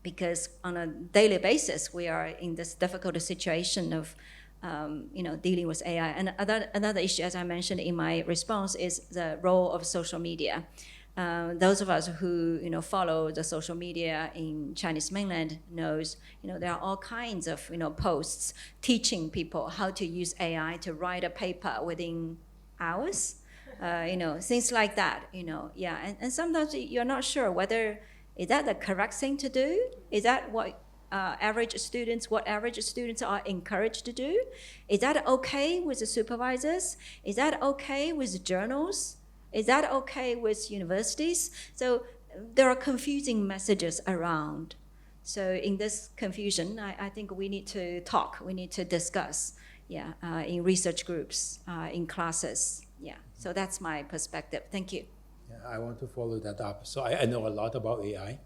Because on a daily basis, we are in this difficult situation of dealing with AI. And another issue, as I mentioned in my response, is the role of social media. Those of us who follow the social media in Chinese mainland knows there are all kinds of posts teaching people how to use AI to write a paper within hours, things like that. And sometimes you're not sure whether is that the correct thing to do? Is that what average students are encouraged to do? Is that okay with the supervisors? Is that okay with journals? Is that okay with universities? So there are confusing messages around. So in this confusion, I think we need to talk, we need to discuss, in research groups, in classes. So that's my perspective. Thank you. I want to follow that up. So I know a lot about AI.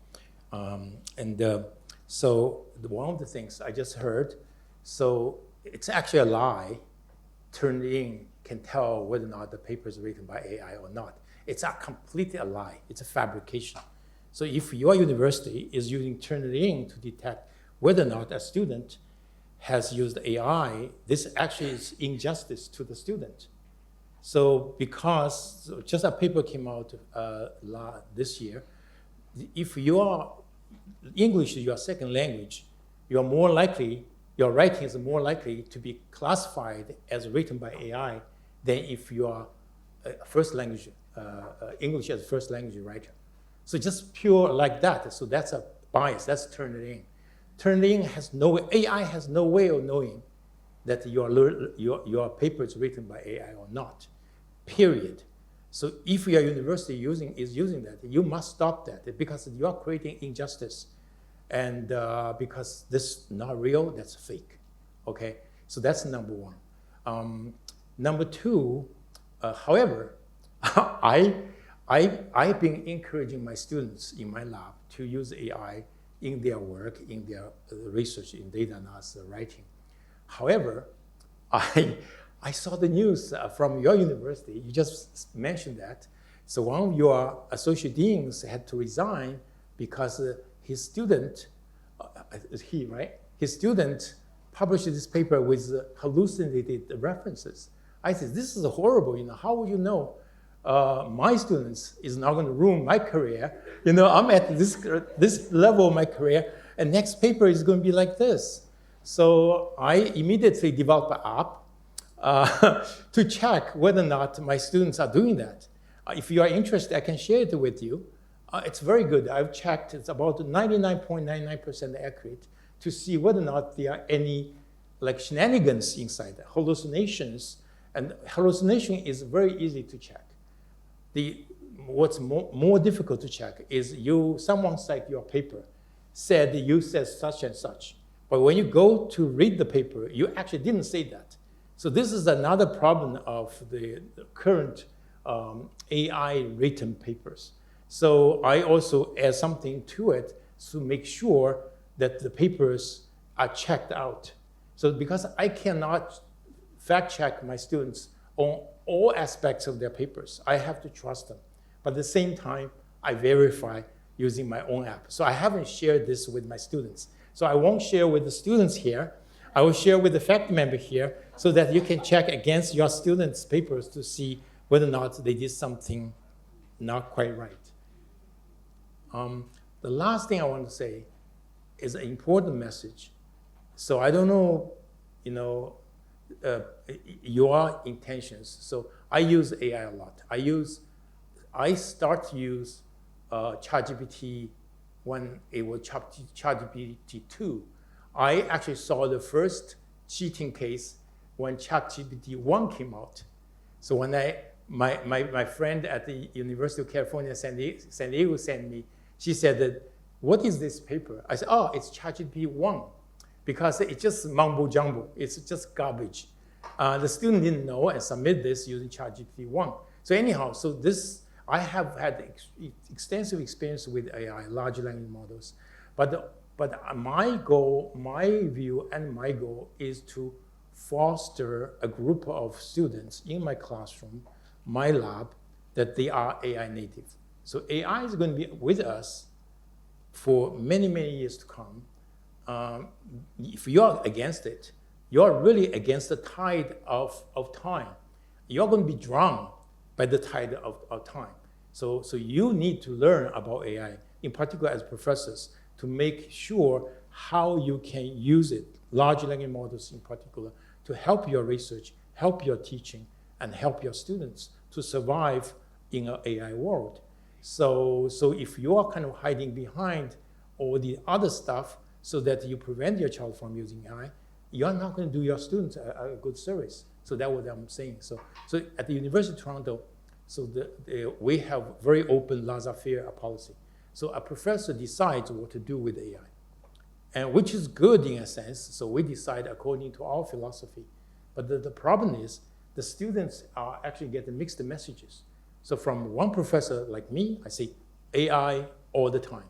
So one of the things I just heard, so it's actually a lie turned in can tell whether or not the paper is written by AI or not. It's completely a lie. It's a fabrication. So if your university is using Turnitin to detect whether or not a student has used AI, this actually is injustice to the student. So because just a paper came out this year, if your English is your second language, your writing is more likely to be classified as written by AI than if you are first language, English as first language writer. So just pure like that. So that's a bias. That's Turnitin. Turnitin AI has no way of knowing that your paper is written by AI or not. Period. So if your university is using that, you must stop that because you are creating injustice, and because this is not real, that's fake. Okay. So that's number one. Number two, however, I've been encouraging my students in my lab to use AI in their work, in their research, in data analysis, writing. However, I saw the news from your university. You just mentioned that. So one of your associate deans had to resign because his student, his student published this paper with hallucinated references. I said, this is horrible. How would you know my students is not going to ruin my career? I'm at this level of my career, and next paper is going to be like this. So I immediately developed an app to check whether or not my students are doing that. If you are interested, I can share it with you. It's very good. I've checked. It's about 99.99% accurate to see whether or not there are any shenanigans inside, hallucinations. And hallucination is very easy to check. What's more difficult to check is someone cited your paper, said you said such and such. But when you go to read the paper, you actually didn't say that. So this is another problem of the current AI written papers. So I also add something to it to make sure that the papers are checked out. So because I cannot fact check my students on all aspects of their papers, I have to trust them. But at the same time, I verify using my own app. So I haven't shared this with my students. So I won't share with the students here. I will share with the faculty member here so that you can check against your students' papers to see whether or not they did something not quite right. The last thing I want to say is an important message. So I don't know, your intentions. So I use AI a lot. I start to use ChatGPT when it was ChatGPT 2. I actually saw the first cheating case when ChatGPT 1 came out. So when my friend at the University of California, San Diego sent me, she said that, what is this paper? I said, oh, it's ChatGPT 1, because it's just mumbo jumbo. It's just garbage. The student didn't know and submit this using ChatGPT 1. So anyhow, so this, I have had extensive experience with AI, large language models, but my goal, my view, and my goal is to foster a group of students in my classroom, my lab, that they are AI native. So AI is going to be with us for many, many years to come. If you're against it, you're really against the tide of time. You're going to be drowned by the tide of time. So you need to learn about AI, in particular as professors, to make sure how you can use it, large language models in particular, to help your research, help your teaching, and help your students to survive in an AI world. So if you are kind of hiding behind all the other stuff so that you prevent your child from using AI, you're not going to do your students a good service. So that's what I'm saying. So at the University of Toronto, we have very open laissez-faire policy. So a professor decides what to do with AI, and which is good in a sense. So we decide according to our philosophy. But the problem is the students are actually getting mixed messages. So from one professor like me, I say AI all the time.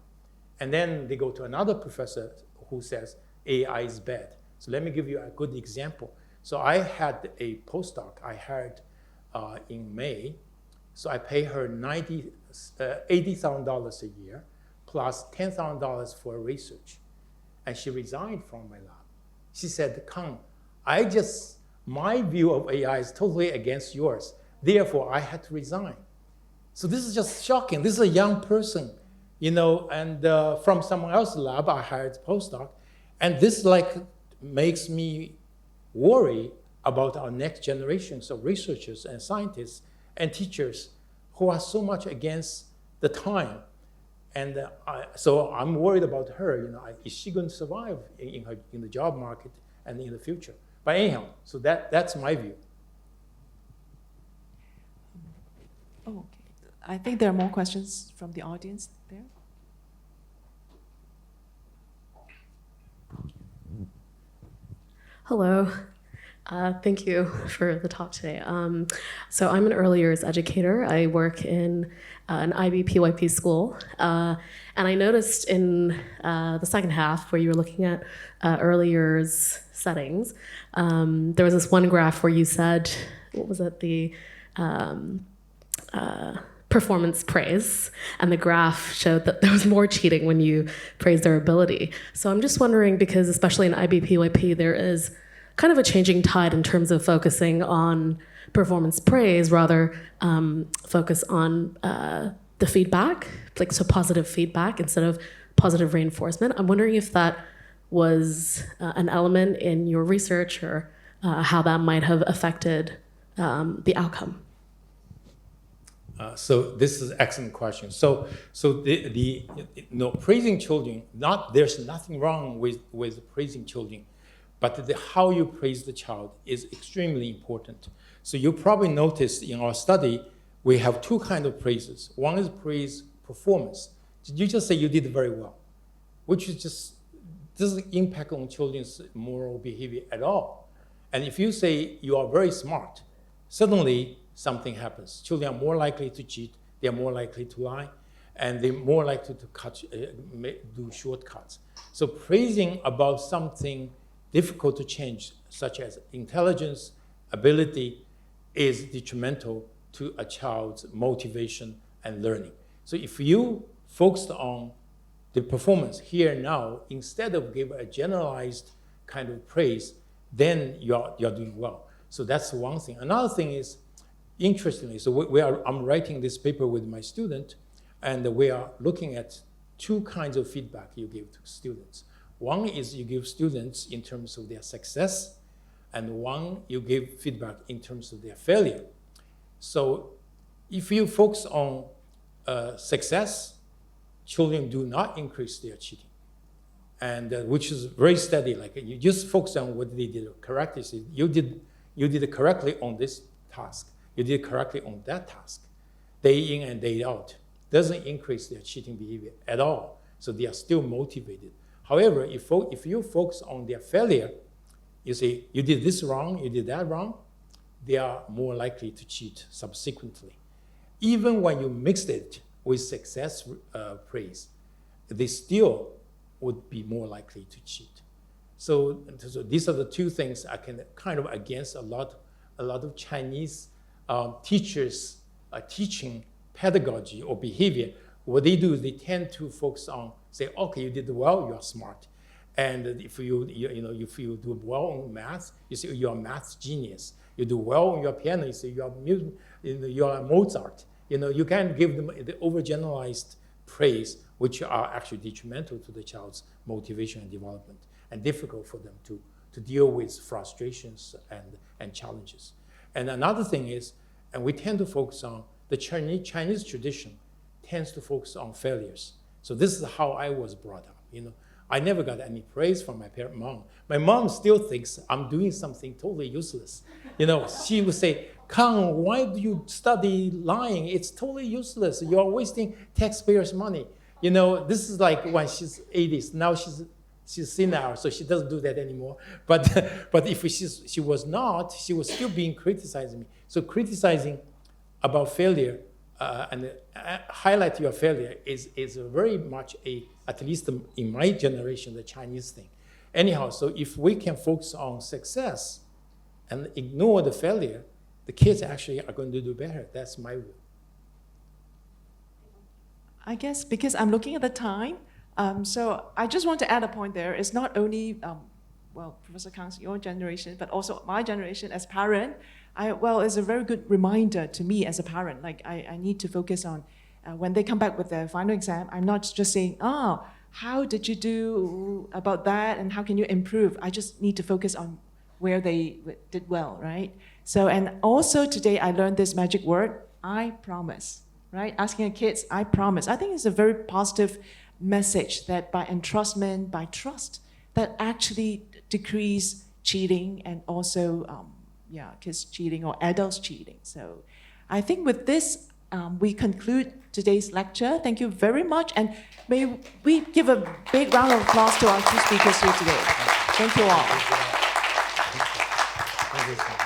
And then they go to another professor who says AI is bad. So let me give you a good example. So I had a postdoc I hired in May. So I pay her $80,000 a year plus $10,000 for research. And she resigned from my lab. She said, Kang, my view of AI is totally against yours. Therefore, I had to resign. So this is just shocking. This is a young person, you know, and from someone else's lab, I hired a postdoc. And this makes me worry about our next generations of researchers and scientists and teachers who are so much against the time. And so I'm worried about her. You know, is she going to survive in the job market and in the future? But anyhow, so that's my view. Oh, okay. I think there are more questions from the audience there. Hello. Thank you for the talk today. So I'm an early years educator. I work in an IB PYP school. And I noticed in the second half where you were looking at early years settings, there was this one graph where you said, what was it, the performance praise, and the graph showed that there was more cheating when you praised their ability. So I'm just wondering, because especially in IB PYP, there is kind of a changing tide in terms of focusing on performance praise, rather focus on the feedback, so positive feedback instead of positive reinforcement. I'm wondering if that was an element in your research, or how that might have affected the outcome. So this is an excellent question. So praising children, there's nothing wrong with praising children, but how you praise the child is extremely important. So you probably noticed in our study, we have two kinds of praises. One is praise performance. You just say you did very well, which is just doesn't impact on children's moral behavior at all. And if you say you are very smart, suddenly something happens. Children are more likely to cheat, they're more likely to lie, and they're more likely to do shortcuts. So praising about something difficult to change, such as intelligence, ability, is detrimental to a child's motivation and learning. So if you focus on the performance here and now, instead of give a generalized kind of praise, then you're doing well. So that's one thing. Another thing is, interestingly, so I'm writing this paper with my student, and we are looking at two kinds of feedback you give to students. One is you give students in terms of their success, and one you give feedback in terms of their failure. So if you focus on success, children do not increase their cheating, and which is very steady. Like you just focus on what they did correctly. So you did it correctly on this task. You did it correctly on that task. Day in and day out doesn't increase their cheating behavior at all. So they are still motivated. However, if you focus on their failure, you say, you did this wrong, you did that wrong, they are more likely to cheat subsequently. even when you mixed it with success praise, they still would be more likely to cheat. So these are the two things I can kind of against a lot of Chinese teachers teaching pedagogy or behavior. What they do is they tend to focus on, say, okay, you did well, you are smart. And if you do well on math, you say you're a math genius. You do well on your piano, you say you're a Mozart. You can't give them the overgeneralized praise, which are actually detrimental to the child's motivation and development, and difficult for them to deal with frustrations and challenges. And another thing is, and we tend to focus on, the Chinese tradition tends to focus on failures. So this is how I was brought up. I never got any praise from my mom. My mom still thinks I'm doing something totally useless. She would say, Kang, why do you study lying? It's totally useless. You're wasting taxpayers' money. This is like when she's 80s. Now she's senile, so she doesn't do that anymore. But if she was not, she was still being criticizing me. So criticizing about failure and highlight your failure is very much at least in my generation, the Chinese thing. Anyhow, so if we can focus on success and ignore the failure, the kids actually are going to do better. That's my view. I guess because I'm looking at the time, so I just want to add a point there. It's not only, Professor Kang's, your generation, but also my generation as parent. It's a very good reminder to me as a parent. Like I need to focus on when they come back with their final exam. I'm not just saying, how did you do about that and how can you improve? I just need to focus on where they did well, right? So, and also today I learned this magic word, I promise, right? Asking the kids, I promise. I think it's a very positive message that by entrustment, by trust, that actually decrease cheating and also, kids cheating or adults cheating. So I think with this, we conclude today's lecture. Thank you very much. And may we give a big round of applause to our two speakers here today. Thank you all. Thank you.